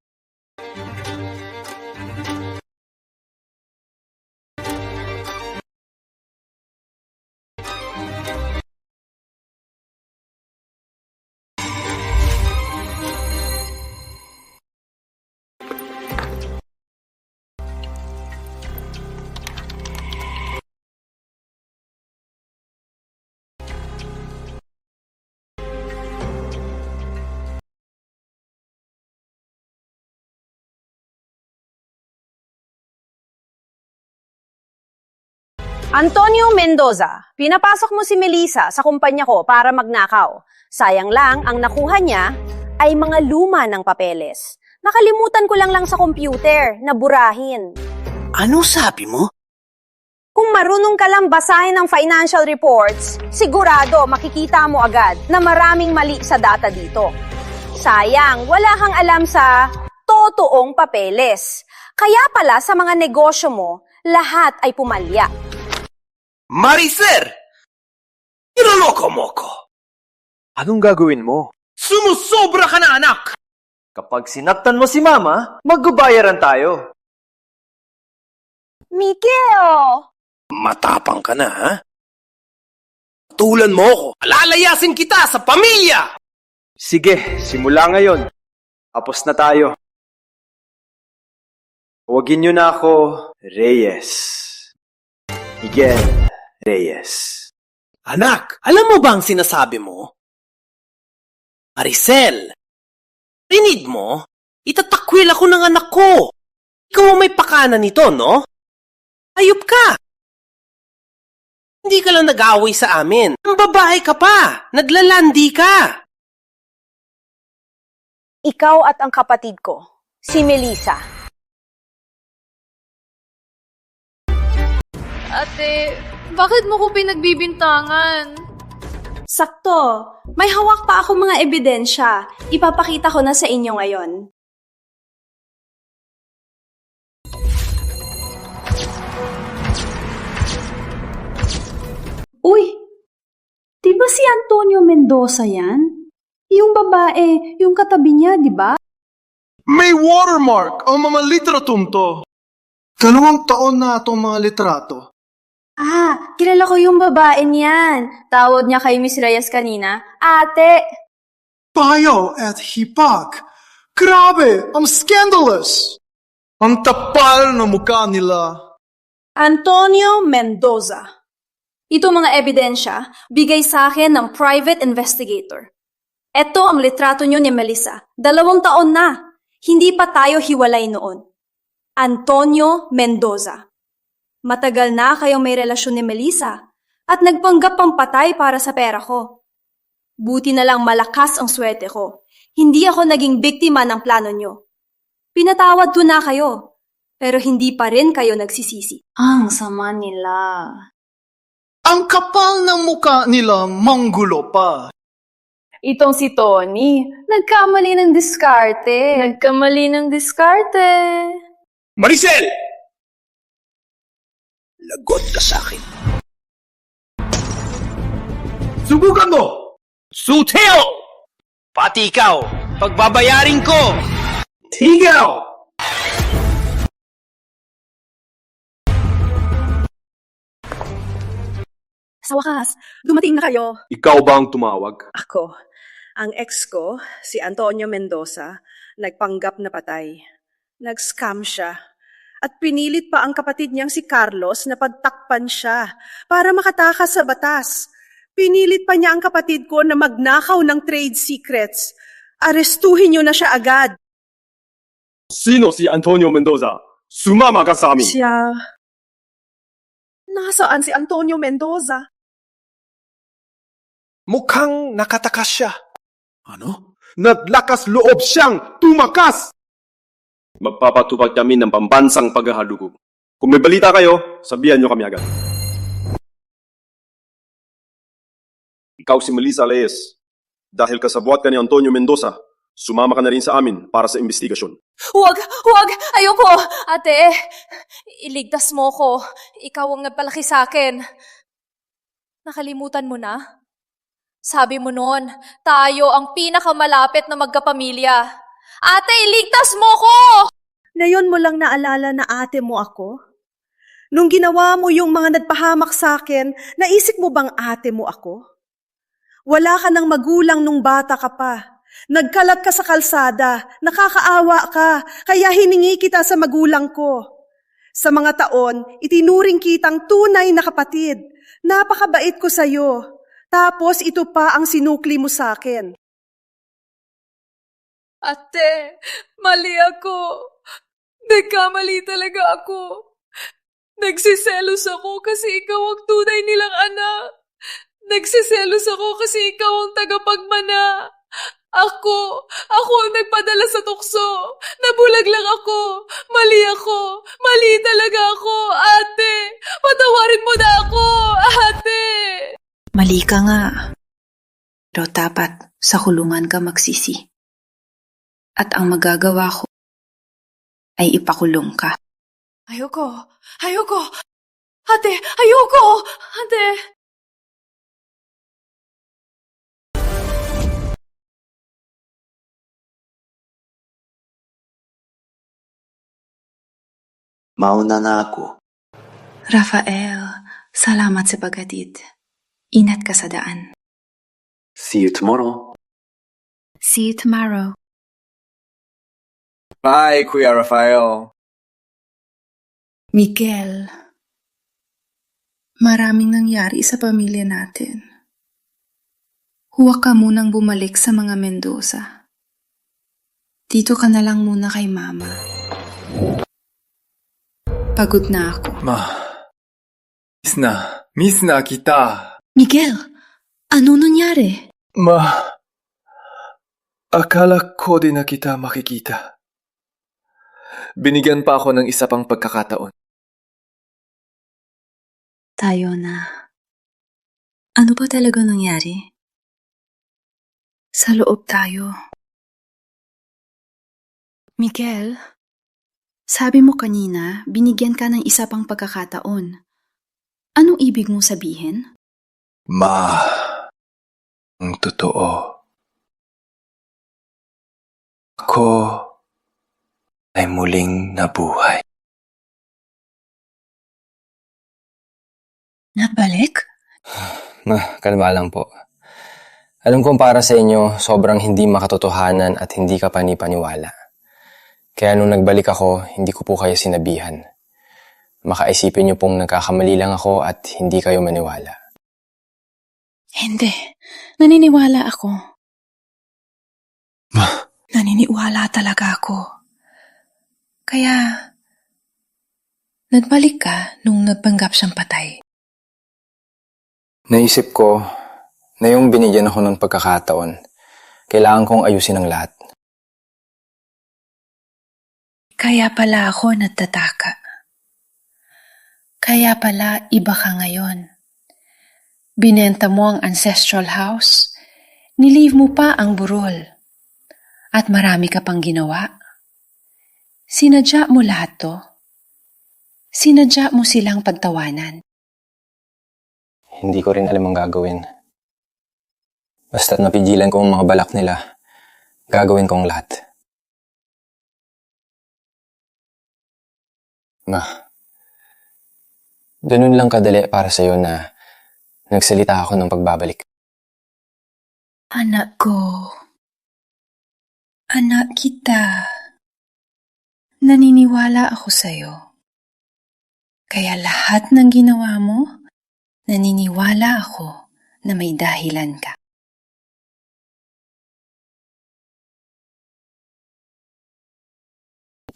Antonio Mendoza, pinapasok mo si Melissa sa kumpanya ko para magnakaw. Sayang lang, ang nakuha niya ay mga luma ng papeles. Nakalimutan ko lang sa computer na burahin. Ano sabi mo? Kung marunong ka lang basahin ng financial reports, sigurado makikita mo agad na maraming mali sa data dito. Sayang, wala kang alam sa totoong papeles. Kaya pala sa mga negosyo mo, lahat ay pumalya. Maricel! Niloloko mo ko! Anong gagawin mo? Sumusobra ka na, anak! Kapag sinaktan mo si Mama, magbabayaran tayo. Mikeo! Matapang ka na, ha? Tulan mo ko! Alalayasin kita sa pamilya! Sige, simula ngayon. Tapos na tayo. Huwagin niyo na ako Reyes. Miguel Reyes. Anak, alam mo ba ang sinasabi mo? Maricel, rinig mo? Itatakwil ako ng anak ko. Ikaw ang may pakana nito, no? Ayop ka! Hindi ka lang nag-away sa amin. Ang babae ka pa! Naglalandi ka! Ikaw at ang kapatid ko, si Melissa. Ate, bakit mo ko pinagbibintangan? Sakto. May hawak pa ako mga ebidensya. Ipapakita ko na sa inyo ngayon. Uy! Di ba si Antonio Mendoza yan? Yung babae, yung katabi niya, di ba? May watermark ang mga litratum to. 2 taon na itong mga litrato. Ah, kilala ko yung babae niyan. Tawag niya kay Miss Reyes kanina. Ate! Payo at hipag. Grabe! Ang scandalous! Ang tapal na mukha nila. Antonio Mendoza. Ito mga ebidensya, bigay sa akin ng private investigator. Ito ang litrato niyo ni Melissa. 2 taon na. Hindi pa tayo hiwalay noon. Antonio Mendoza. Matagal na kayong may relasyon ni Melissa at nagpanggap pang patay para sa pera ko. Buti na lang malakas ang swerte ko. Hindi ako naging biktima ng plano nyo. Pinatawad ko na kayo, pero hindi pa rin kayo nagsisisi. Ang sama nila. Ang kapal ng mukha nila, manggulo pa. Itong si Tony, nagkamali ng diskarte. Maricel! Lagot ka sa akin. Subukan mo! Suteo! Pati ikaw, pagbabayarin ko! Ikaw! Sa wakas, dumating na kayo. Ikaw ba ang tumawag? Ako. Ang ex ko, si Antonio Mendoza, nagpanggap na patay. Nag-scam siya. At pinilit pa ang kapatid niyang si Carlos na pagtakpan siya para makatakas sa batas. Pinilit pa niya ang kapatid ko na magnakaw ng trade secrets. Arestuhin niyo na siya agad. Sino si Antonio Mendoza? Sumama ka sa amin! Siya... Nasaan si Antonio Mendoza? Mukhang nakatakas siya. Ano? Nadlakas loob siyang tumakas! Magpapatupad kami ng pambansang paghahalugog. Kung may balita kayo, sabihan nyo kami agad. Ikaw si Melissa Reyes. Dahil kasabwat ka ni Antonio Mendoza, sumama ka na rin sa amin para sa investigasyon. Huwag! Ayoko! Ate, iligtas mo ko. Ikaw ang nagpalaki sa akin. Nakalimutan mo na? Sabi mo noon, tayo ang pinakamalapit na magkapamilya. Ate, iligtas mo ko! Ngayon mo lang naalala na ate mo ako? Nung ginawa mo yung mga nagpahamak sa akin, naisip mo bang ate mo ako? Wala ka ng magulang nung bata ka pa. Nagkalat ka sa kalsada, nakakaawa ka, kaya hiningi kita sa magulang ko. Sa mga taon, itinuring kitang tunay na kapatid. Napakabait ko sa'yo. Tapos ito pa ang sinukli mo sa akin. Ate, mali ako. Nagkamali talaga ako. Nagsiselos ako kasi ikaw ang tunay nilang anak. Nagsiselos ako kasi ikaw ang tagapagmana. Ako ang nagpadala sa tukso. Nabulag lang ako. Mali talaga ako. Ate, patawarin mo na ako. Ate. Mali ka nga. Pero dapat sa kulungan ka magsisi. At ang magagawa ko ay ipakulong ka. Ayoko. Ate, ayoko. Ate. Mauna na ako. Rafael, salamat sa paghatid. Ingat ka sa daan. See you tomorrow. See you tomorrow. Bye, Kuya Rafael. Miguel, maraming nangyari sa pamilya natin. Huwag ka munang bumalik sa mga Mendoza. Dito ka na lang muna kay Mama. Pagod na ako. Ma, miss na kita. Miguel, ano nangyari? Ma, akala ko din na kita makikita. Binigyan pa ako ng isa pang pagkakataon. Tayo na. Ano ba talaga nangyari? Sa loob tayo. Miguel, sabi mo kanina, binigyan ka ng isa pang pagkakataon. Anong ibig mong sabihin? Ma, ang totoo. Ako ay muling nabuhay. Nabalik? Ma, kalma lang po. Alam kong para sa inyo, sobrang hindi makatotohanan at hindi ka panipaniwala. Kaya nung nagbalik ako, hindi ko po kayo sinabihan. Makaisipin niyo pong nagkakamali lang ako at hindi kayo maniwala. Hindi. Naniniwala ako. Naniniwala talaga ako. Kaya, nagbalik ka nung nagpanggap siyang patay. Naisip ko na yung binigyan ako ng pagkakataon, kailangan kong ayusin ang lahat. Kaya pala ako nagtataka. Kaya pala iba ka ngayon. Binenta mo ang ancestral house, nilive mo pa ang burol, at marami ka pang ginawa. Sinadya mo lahat to. Sinadya mo silang pagtawanan. Hindi ko rin alam ang gagawin. Basta't napigilan ko ang mga balak nila, gagawin kong lahat. Ma, ganun lang kadali para sa'yo na nagsalita ako ng pagbabalik. Anak ko. Anak kita. Naniniwala ako sa'yo. Kaya lahat ng ginawa mo, naniniwala ako na may dahilan ka.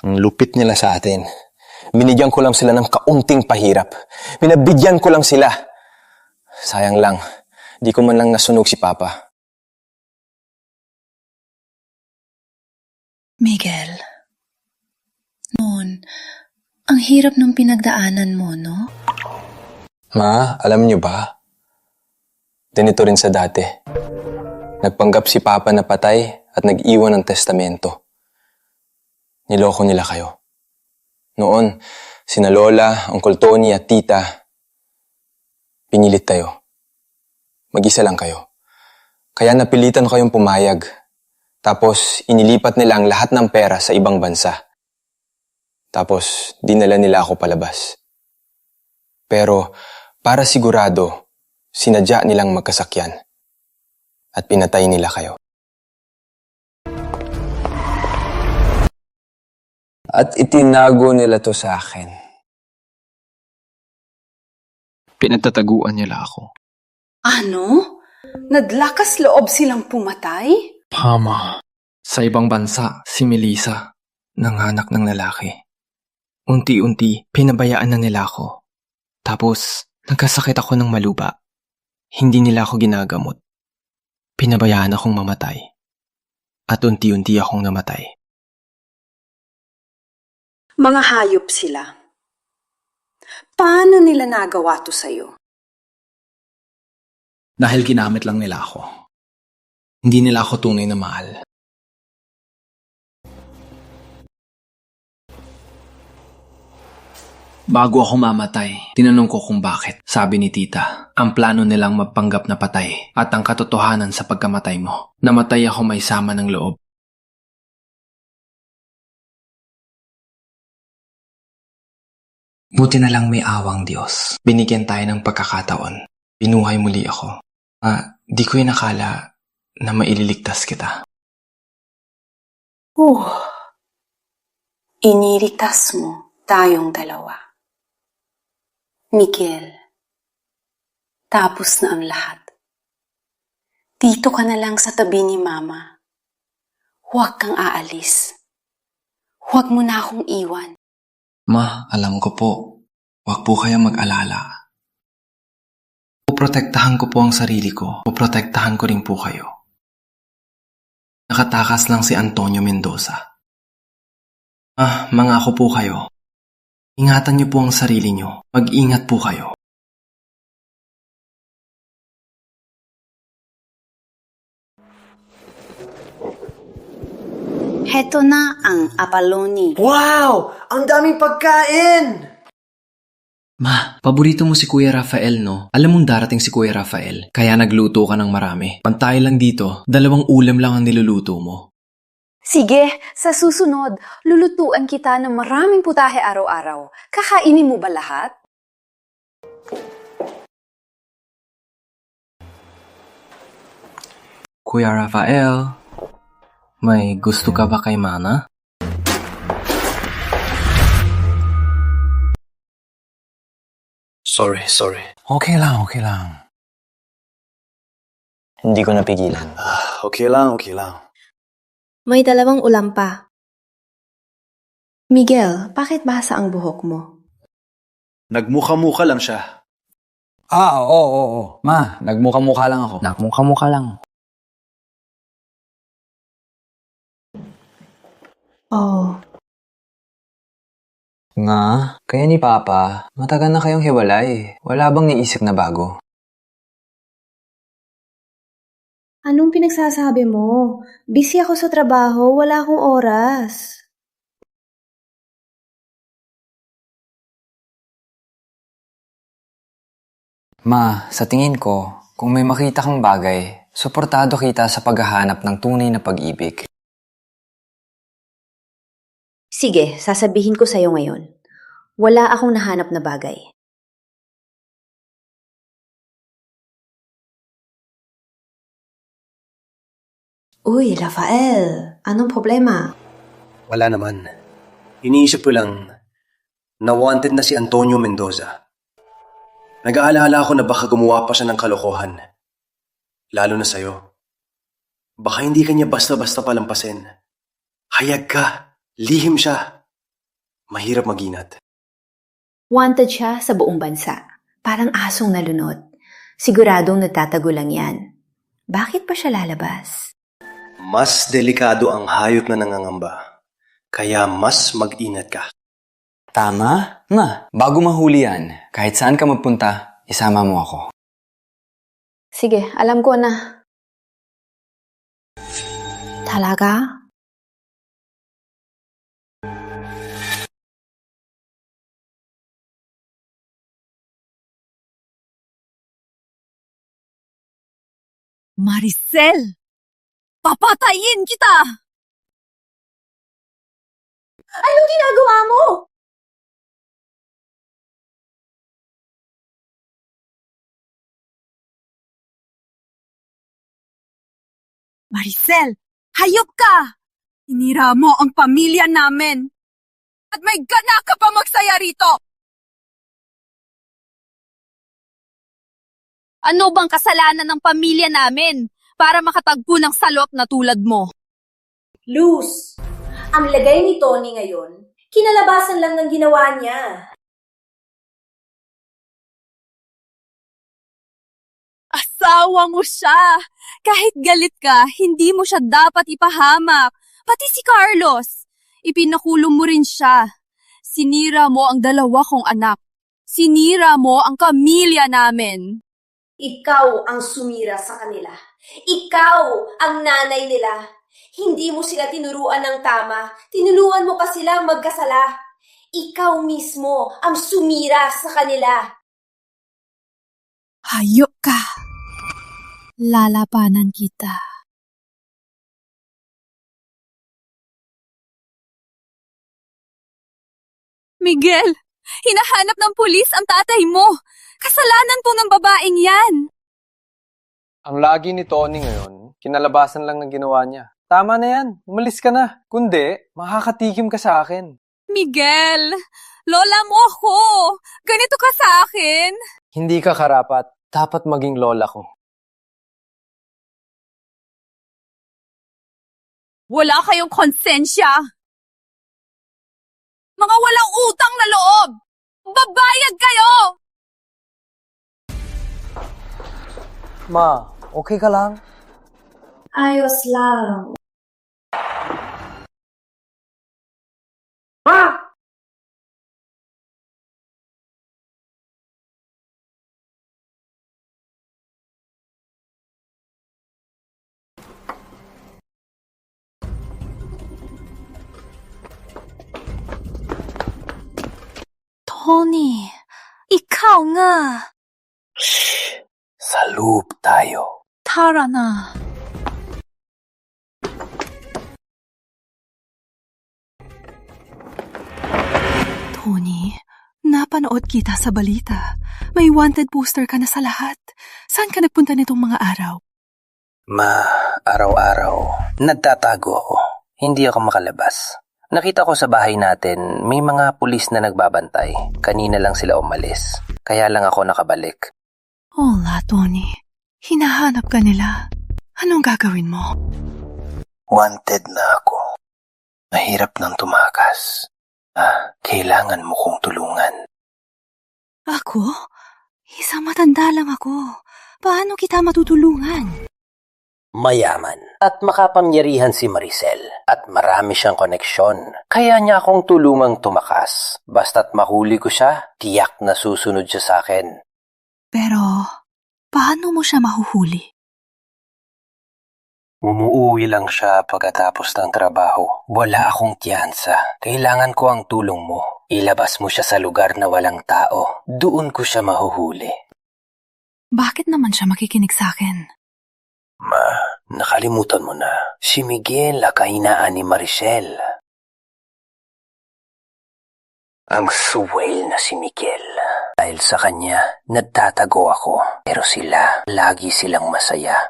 Ang lupit nila sa atin. Binigyan ko lang sila ng kaunting pahirap. Binabigyan ko lang sila. Sayang lang, di ko man lang nasunog si Papa. Miguel, noon, ang hirap ng pinagdaanan mo, no? Ma, alam niyo ba? Ganito rin sa dati. Nagpanggap si Papa na patay at nag-iwan ng testamento. Niloko nila kayo. Noon, sina Lola, Uncle Tony at Tita, pinilit kayo. Mag-isa lang kayo. Kaya napilitan kayong pumayag. Tapos, inilipat nila ang lahat ng pera sa ibang bansa. Tapos, dinala nila ako palabas. Pero, para sigurado, sinadya nilang magkasakyan. At pinatay nila kayo. At itinago nila to sa akin. Pinagtataguan nila ako. Ano? Nadlakas loob silang pumatay? Mama, sa ibang bansa, si Melissa, nanganak ng lalaki. Unti-unti, pinabayaan na nila ako. Tapos, nagkasakit ako ng maluba. Hindi nila ako ginagamot. Pinabayaan akong mamatay. At unti-unti akong namatay. Mga hayop sila. Paano nila nagawa to sa'yo? Dahil ginamit lang nila ako. Hindi nila ako tunay na mahal. Bago ako mamatay, tinanong ko kung bakit. Sabi ni Tita, ang plano nilang magpanggap na patay at ang katotohanan sa pagkamatay mo. Namatay ako may sama ng loob. Buti na lang may awang Diyos. Binigyan tayo ng pagkakataon. Binuhay muli ako. Di ko inakala na maililigtas kita. Iniligtas mo tayong dalawa. Miguel, tapos na ang lahat. Dito ka na lang sa tabi ni Mama. Huwag kang aalis. Huwag mo na akong iwan. Ma, alam ko po. Huwag po kayong mag-alala. Poprotektahan ko po ang sarili ko. Poprotektahan ko rin po kayo. Nakatakas lang si Antonio Mendoza. Mangako po kayo. Ingatan niyo po ang sarili niyo. Mag-ingat po kayo. Heto na ang apaloni. Wow! Ang daming pagkain! Ma, paborito mo si Kuya Rafael, no? Alam mong darating si Kuya Rafael, kaya nagluto ka ng marami. Pantay lang dito, 2 ulam lang ang niluluto mo. Sige, sa susunod, lulutuan kita ng maraming putahe araw-araw. Kakainin mo ba lahat? Kuya Rafael, may gusto ka ba kay Mana? Sorry. Okay lang. Hindi ko napigilan. Okay lang. May 2 ulam pa. Miguel, bakit basa ang buhok mo? Nagmukha-mukha lang siya. Oo. Ma, nagmukha-mukha lang ako. Nagmukha-mukha lang. Oh, Nga, kaya ni Papa, matagal na kayong hiwalay. Wala bang niisip na bago? anong pinagsasabi mo? Busy ako sa trabaho, wala akong oras. Ma, sa tingin ko, kung may makita kang bagay, suportado kita sa paghahanap ng tunay na pag-ibig. Sige, sasabihin ko sa'yo ngayon. Wala akong nahanap na bagay. Uy, Rafael, anong problema? Wala naman. Iniisip ko lang na wanted na si Antonio Mendoza. Nag-aalala ako na baka gumawa pa siya ng kalokohan. Lalo na sa'yo. Baka hindi kanya basta-basta palampasin. Hayag ka. Lihim siya. Mahirap maginat. Wanted siya sa buong bansa. Parang asong nalunod. Siguradong nagtatago lang yan. Bakit pa siya lalabas? Mas delikado ang hayop na nangangamba Kaya mas mag-ingat ka. Tama? Ma, bago mahuli yan, kahit saan ka magpunta, isama mo ako. Sige, alam ko na. Talaga? Maricel! Papatayin kita! Anong ginagawa mo? Maricel, hayop ka! Inira mo ang pamilya namin. At may gana ka pa magsaya rito! Ano bang kasalanan ng pamilya namin para makatagpo ng salop na tulad mo? Luz, ang lagay ni Tony ngayon, kinalabasan lang ng ginawa niya. Asawa mo siya! Kahit galit ka, hindi mo siya dapat ipahamak. Pati si Carlos. Ipinakulong mo rin siya. Sinira mo ang 2 kong anak. Sinira mo ang pamilya namin. Ikaw ang sumira sa kanila. Ikaw ang nanay nila. Hindi mo sila tinuruan ng tama. Tinulungan mo pa sila magkasala. Ikaw mismo ang sumira sa kanila. Hayop ka! Lalabanan kita. Miguel! Hinahanap ng pulis ang tatay mo! Kasalanan po ng babaeng yan! Ang lagi ni Tony ngayon, kinalabasan lang ng ginawa niya. Tama na yan, umalis ka na. Kundi, makakatikim ka sa akin. Miguel! Lola mo ako! Ganito ka sa akin? Hindi ka karapat. Dapat maging lola ko. Wala kayong konsensya! Mga walang utang na loob! Babayad kayo! Ma, okay ka lang? Ayos lang. Tony, ikaw nga! Sa loob tayo. Tara na. Tony, napanood kita sa balita. May wanted poster ka na sa lahat. Saan ka nagpunta nitong mga araw? Ma, araw-araw, nagtatago ako. Hindi ako makalabas. Nakita ko sa bahay natin, may mga pulis na nagbabantay. Kanina lang sila umalis. Kaya lang ako nakabalik. Hola, Tony. Hinahanap ka nila. Anong gagawin mo? Wanted na ako. Mahirap nang tumakas. Kailangan mo kong tulungan. Ako? Isang matanda lang ako. Paano kita matutulungan? Mayaman at makapangyarihan si Maricel at marami siyang koneksyon. Kaya niya akong tulungang tumakas. Basta't mahuli ko siya, tiyak na susunod siya sa akin. Pero, paano mo siya mahuhuli? Umuuwi lang siya pagkatapos ng trabaho. Wala akong tiyansa. Kailangan ko ang tulong mo. Ilabas mo siya sa lugar na walang tao. Doon ko siya mahuhuli. Bakit naman siya makikinig sa akin? Ma, nakalimutan mo na. Si Miguel ang kahinaan ni Maricel. Ang suwel na si Miguel. Dahil sa kanya, nagtatago ako. Pero sila, lagi silang masaya.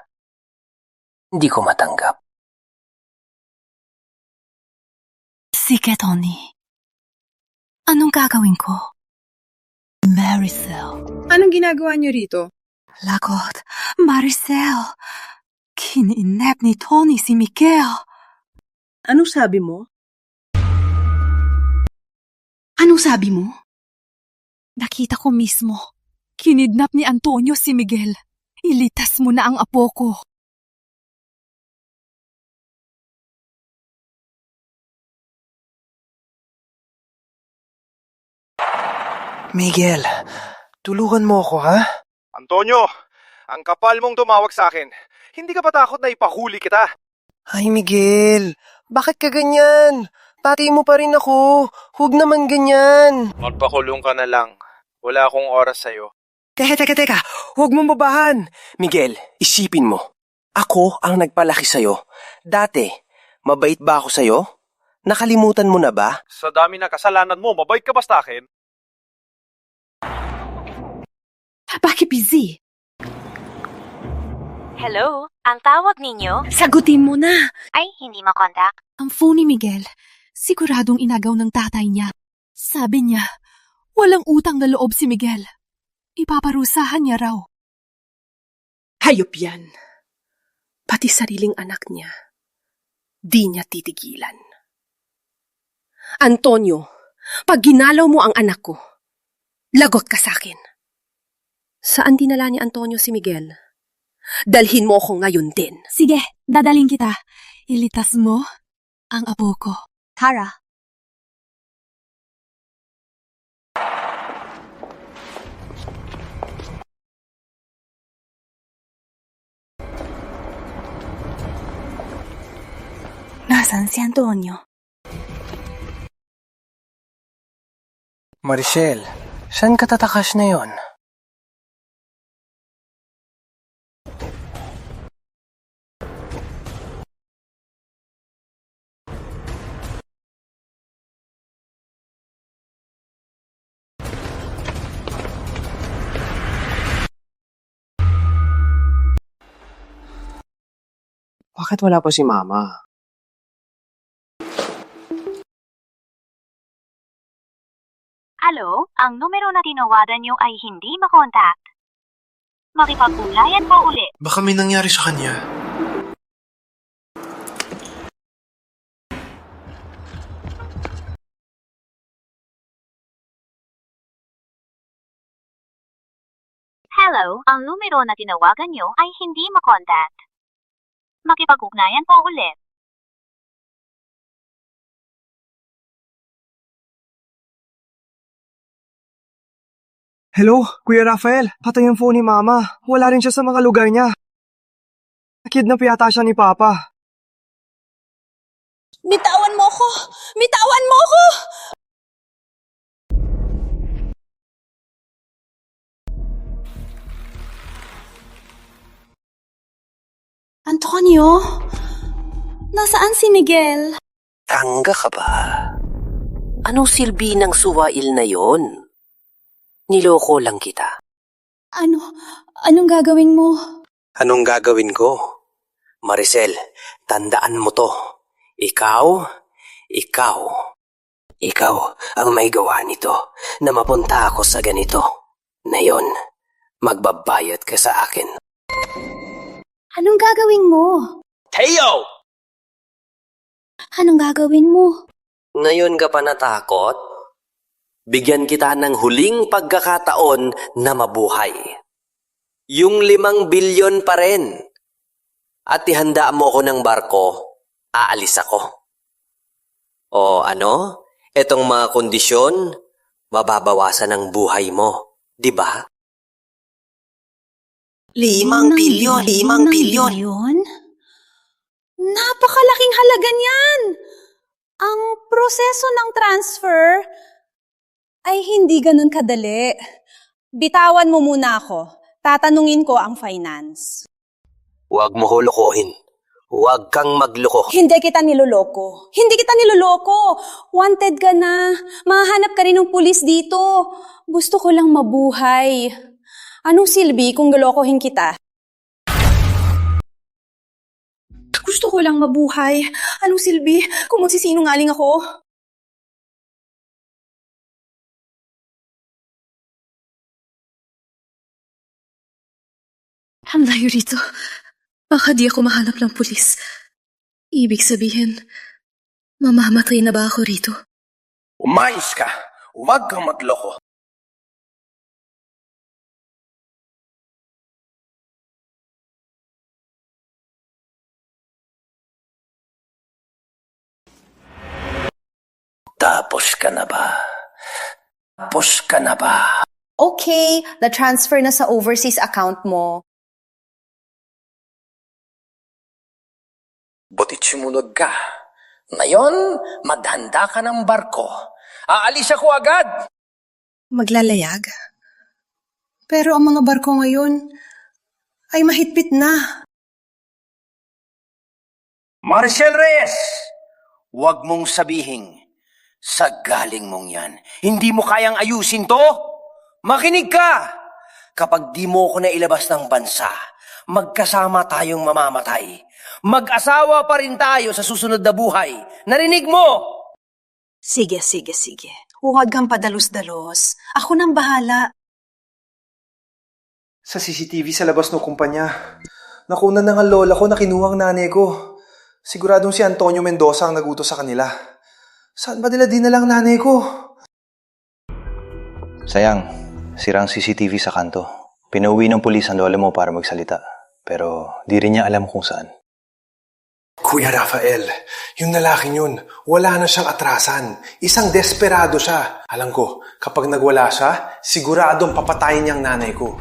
Hindi ko matanggap. Sige, Tony. Anong gagawin ko? Maricel. Anong ginagawa niyo rito? Lagot. Maricel. Kininep ni Tony si Miguel. Anong sabi mo? Anong sabi mo? Nakita ko mismo. Kinidnap ni Antonio si Miguel. Ilitas mo na ang apo ko. Miguel, tulungan mo ako, ha? Antonio, ang kapal mong tumawag sa akin. Hindi ka ba takot na ipahuli kita? Ay, Miguel, bakit ka ganyan? Pati mo pa rin ako. Huwag naman ganyan. Magpakulong ka na lang. Wala akong oras sa'yo. Teka. Huwag mong babahan. Miguel, isipin mo. Ako ang nagpalaki sa'yo. Dati, mabait ba ako sa'yo? Nakalimutan mo na ba? Sa dami ng kasalanan mo, mabait ka ba sa akin? Bakit busy? Hello? Ang tawag ninyo? Sagutin mo na. Ay, hindi makontak. Ang phone ni Miguel, siguradong inagaw ng tatay niya. Sabi niya, walang utang na loob si Miguel. Ipaparusahan niya raw. Hayop yan. Pati sariling anak niya, di niya titigilan. Antonio, pag ginalaw mo ang anak ko, lagot ka sa akin. Saan dinala ni Antonio si Miguel? Dalhin mo ko ngayon din. Sige, dadaling kita. Ilitas mo ang apo ko. Tara. Nasaan si Antonio? Maricel, saan ka tatakas na yon? Bakit wala pa si Mama? Alo, ang numero na tinawagan nyo ay hindi makontak. Makipag-ugnayan po uli. Baka may nangyari sa kanya. Hello, ang numero na tinawagan nyo ay hindi makontak. Makipag-ugnayan po ulit. Hello, Kuya Rafael. Patay ang phone ni Mama. Wala rin siya sa mga lugar niya. Kidnap yata siya ni Papa. Bitawan mo ko! Bitawan mo ko! Antonio? Nasaan si Miguel? Tanga ka ba? Anong silbi ng suwail na yon? Niloko lang kita. Anong gagawin mo? Anong gagawin ko? Maricel, tandaan mo to. Ikaw ang may gawa nito na mapunta ako sa ganito. Na yon, magbabayad ka sa akin. Anong gagawin mo? Teo! Anong gagawin mo? Ngayon ka pa natakot? Bigyan kita ng huling pagkakataon na mabuhay. Yung 5 bilyon pa rin. At ihanda mo ako ng barko, aalis ako. O ano? Etong mga kondisyon, mababawasan ang buhay mo. Di ba? 5 bilyon? Napakalaking halaga niyan! Ang proseso ng transfer ay hindi ganun kadali. Bitawan mo muna ako. Tatanungin ko ang finance. Huwag mo hulukuhin. Huwag kang magloko. Hindi kita niloloko. Wanted ka na. Mahanap ka rin ng pulis dito. Gusto ko lang mabuhay. Anong silbi kung lolokohin kita? Gusto ko lang mabuhay. Anong silbi kung magsisinungaling ako? Ang layo rito. Baka di ako mahanap ng pulis. Ibig sabihin, mamamatay na ba ako rito? Umayos ka. Huwag kang magloko. Tapos ka na ba? Tapos ka na ba? Okay, na-transfer na sa overseas account mo. Butit sumunod ka. Ngayon, maghanda ka ng barko. Aalis ako agad! Maglalayag? Pero ang mga barko ngayon ay mahigpit na. Maricel Reyes! Huwag mong sabihin, sa galing mong yan, hindi mo kayang ayusin to? Makinig ka! Kapag di mo ko na ilabas ng bansa, magkasama tayong mamamatay. Mag-asawa pa rin tayo sa susunod na buhay. Narinig mo? Sige. Huwag kang padalos-dalos. Ako nang bahala. Sa CCTV sa labas ng kumpanya, nakunan ng ang lola ko na kinuha ang nanay ko. Siguradong si Antonio Mendoza ang nagutos sa kanila. Saan ba nila dinala ang nanay ko? Sayang, sirang CCTV sa kanto. Pinauwi ng pulis ang lola mo para magsalita. Pero di rin niya alam kung saan. Kuya Rafael, yung lalaking yun, wala na siyang atrasan. Isang desperado siya. Alam ko, kapag nagwala siya, siguradong papatayin niyang nanay ko.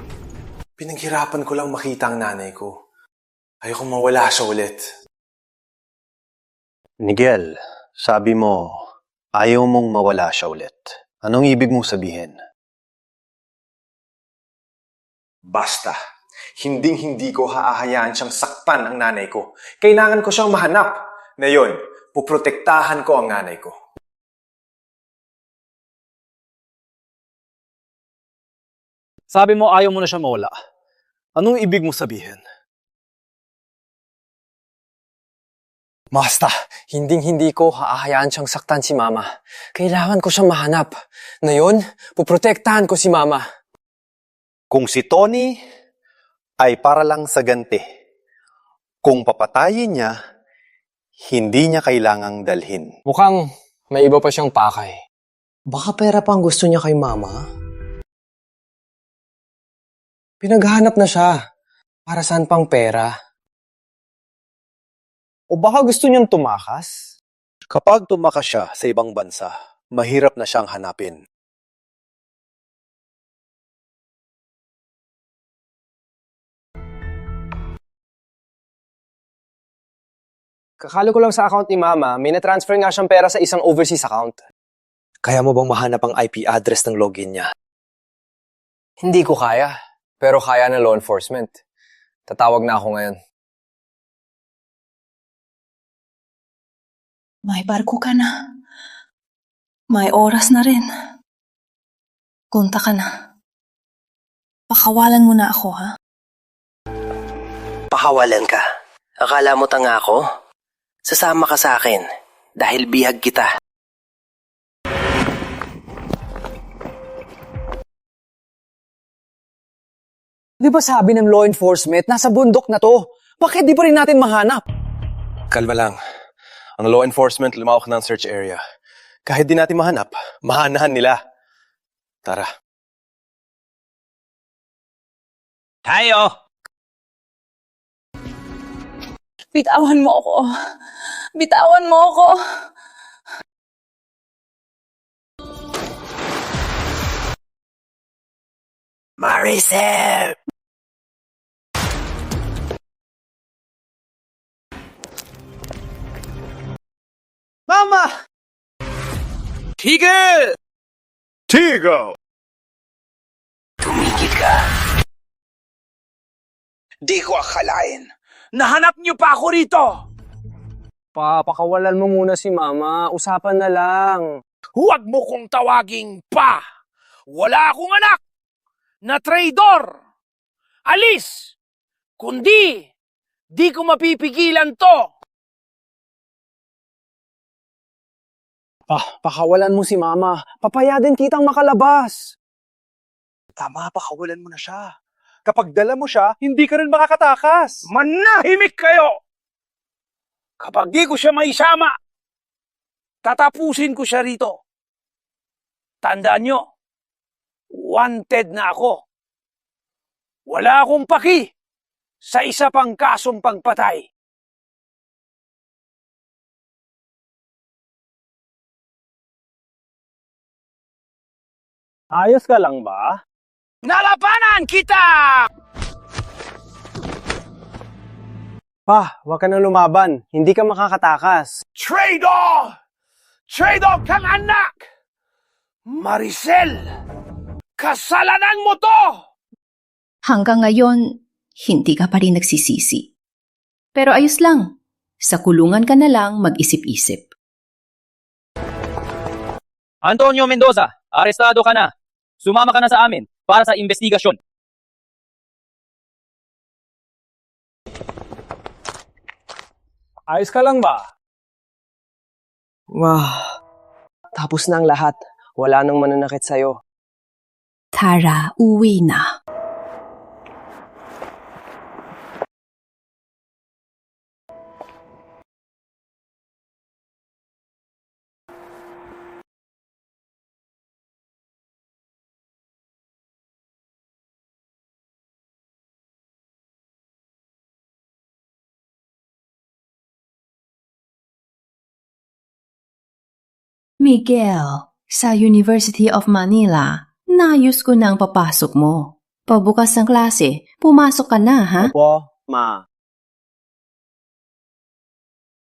Pinaghirapan ko lang makita ang nanay ko. Ayokong mawala siya ulit. Miguel, sabi mo, ayaw mong mawala siya ulit. Anong ibig mong sabihin? Basta. Hinding-hindi ko haahayaan siyang saktan ang nanay ko. Kailangan ko siyang mahanap. Na yun, puprotektahan ko ang nanay ko. Sabi mo ayaw mo na siya mawala. Anong ibig mo sabihin? Basta, hinding-hindi ko haahayaan siyang saktan si Mama. Kailangan ko siyang mahanap. Ngayon, puprotektahan ko si Mama. Kung si Tony ay para lang sa ganti. Kung papatayin niya, hindi niya kailangang dalhin. Mukhang may iba pa siyang pakay. Baka pera pa ang gusto niya kay Mama? Pinaghahanap na siya. Para saan pang pera? O baka gusto niyang tumakas? Kapag tumakas siya sa ibang bansa, mahirap na siyang hanapin. Kakalo ko lang sa account ni Mama, may na-transfer nga siyang pera sa isang overseas account. Kaya mo bang mahanap ang IP address ng login niya? Hindi ko kaya, pero kaya ng law enforcement. Tatawag na ako ngayon. May barko ka na. May oras na rin. Punta ka na. Pakawalan mo na ako, ha? Pakawalan ka. Akala mo tanga ako? Sasama ka sa akin dahil bihag kita. Di ba sabi ng law enforcement, nasa bundok na to? Bakit di pa rin natin mahanap? Kalma lang. Ang law enforcement lumawak ng search area. Kahit di natin mahanap, mahanahan nila. Tara. Tayo! Bitawan mo ako. Bitawan mo ako. Maricel! Mama! Tigil! Tigil! Tumigil ka. Di ko akalain. Nahanap niyo pa ako rito! Pakawalan mo muna si Mama. Usapan na lang. Huwag mo kong tawaging pa! Wala akong anak na traidor! Alis! Kundi, di ko mapipigilan to! Pakawalan mo si Mama. Papayadin kitang makalabas. Tama, pakawalan mo na siya. Kapag dala mo siya, hindi ka rin makakatakas. Manahimik kayo! Kapag di ko siya maisama, tatapusin ko siya rito. Tandaan nyo, wanted na ako. Wala akong paki sa isa pang kasong pagpatay. Ayos ka lang ba? Nalabanan kita! Pa, huwag ka na lumaban. Hindi ka makakatakas. Traitor! Traitor kang anak! Maricel! Kasalanan mo to! Hanggang ngayon, hindi ka pa rin nagsisisi. Pero ayos lang. Sa kulungan ka na lang mag-isip-isip. Antonio Mendoza, arestado ka na. Sumama ka na sa amin para sa investigasyon. Ayos ka lang ba? Tapos na ang lahat. Wala nang mananakit sa'yo. Tara, uwi na. Miguel, sa University of Manila, naayos ko na ang papasok mo. Pabukas ng klase, pumasok ka na, ha? Opo, ma.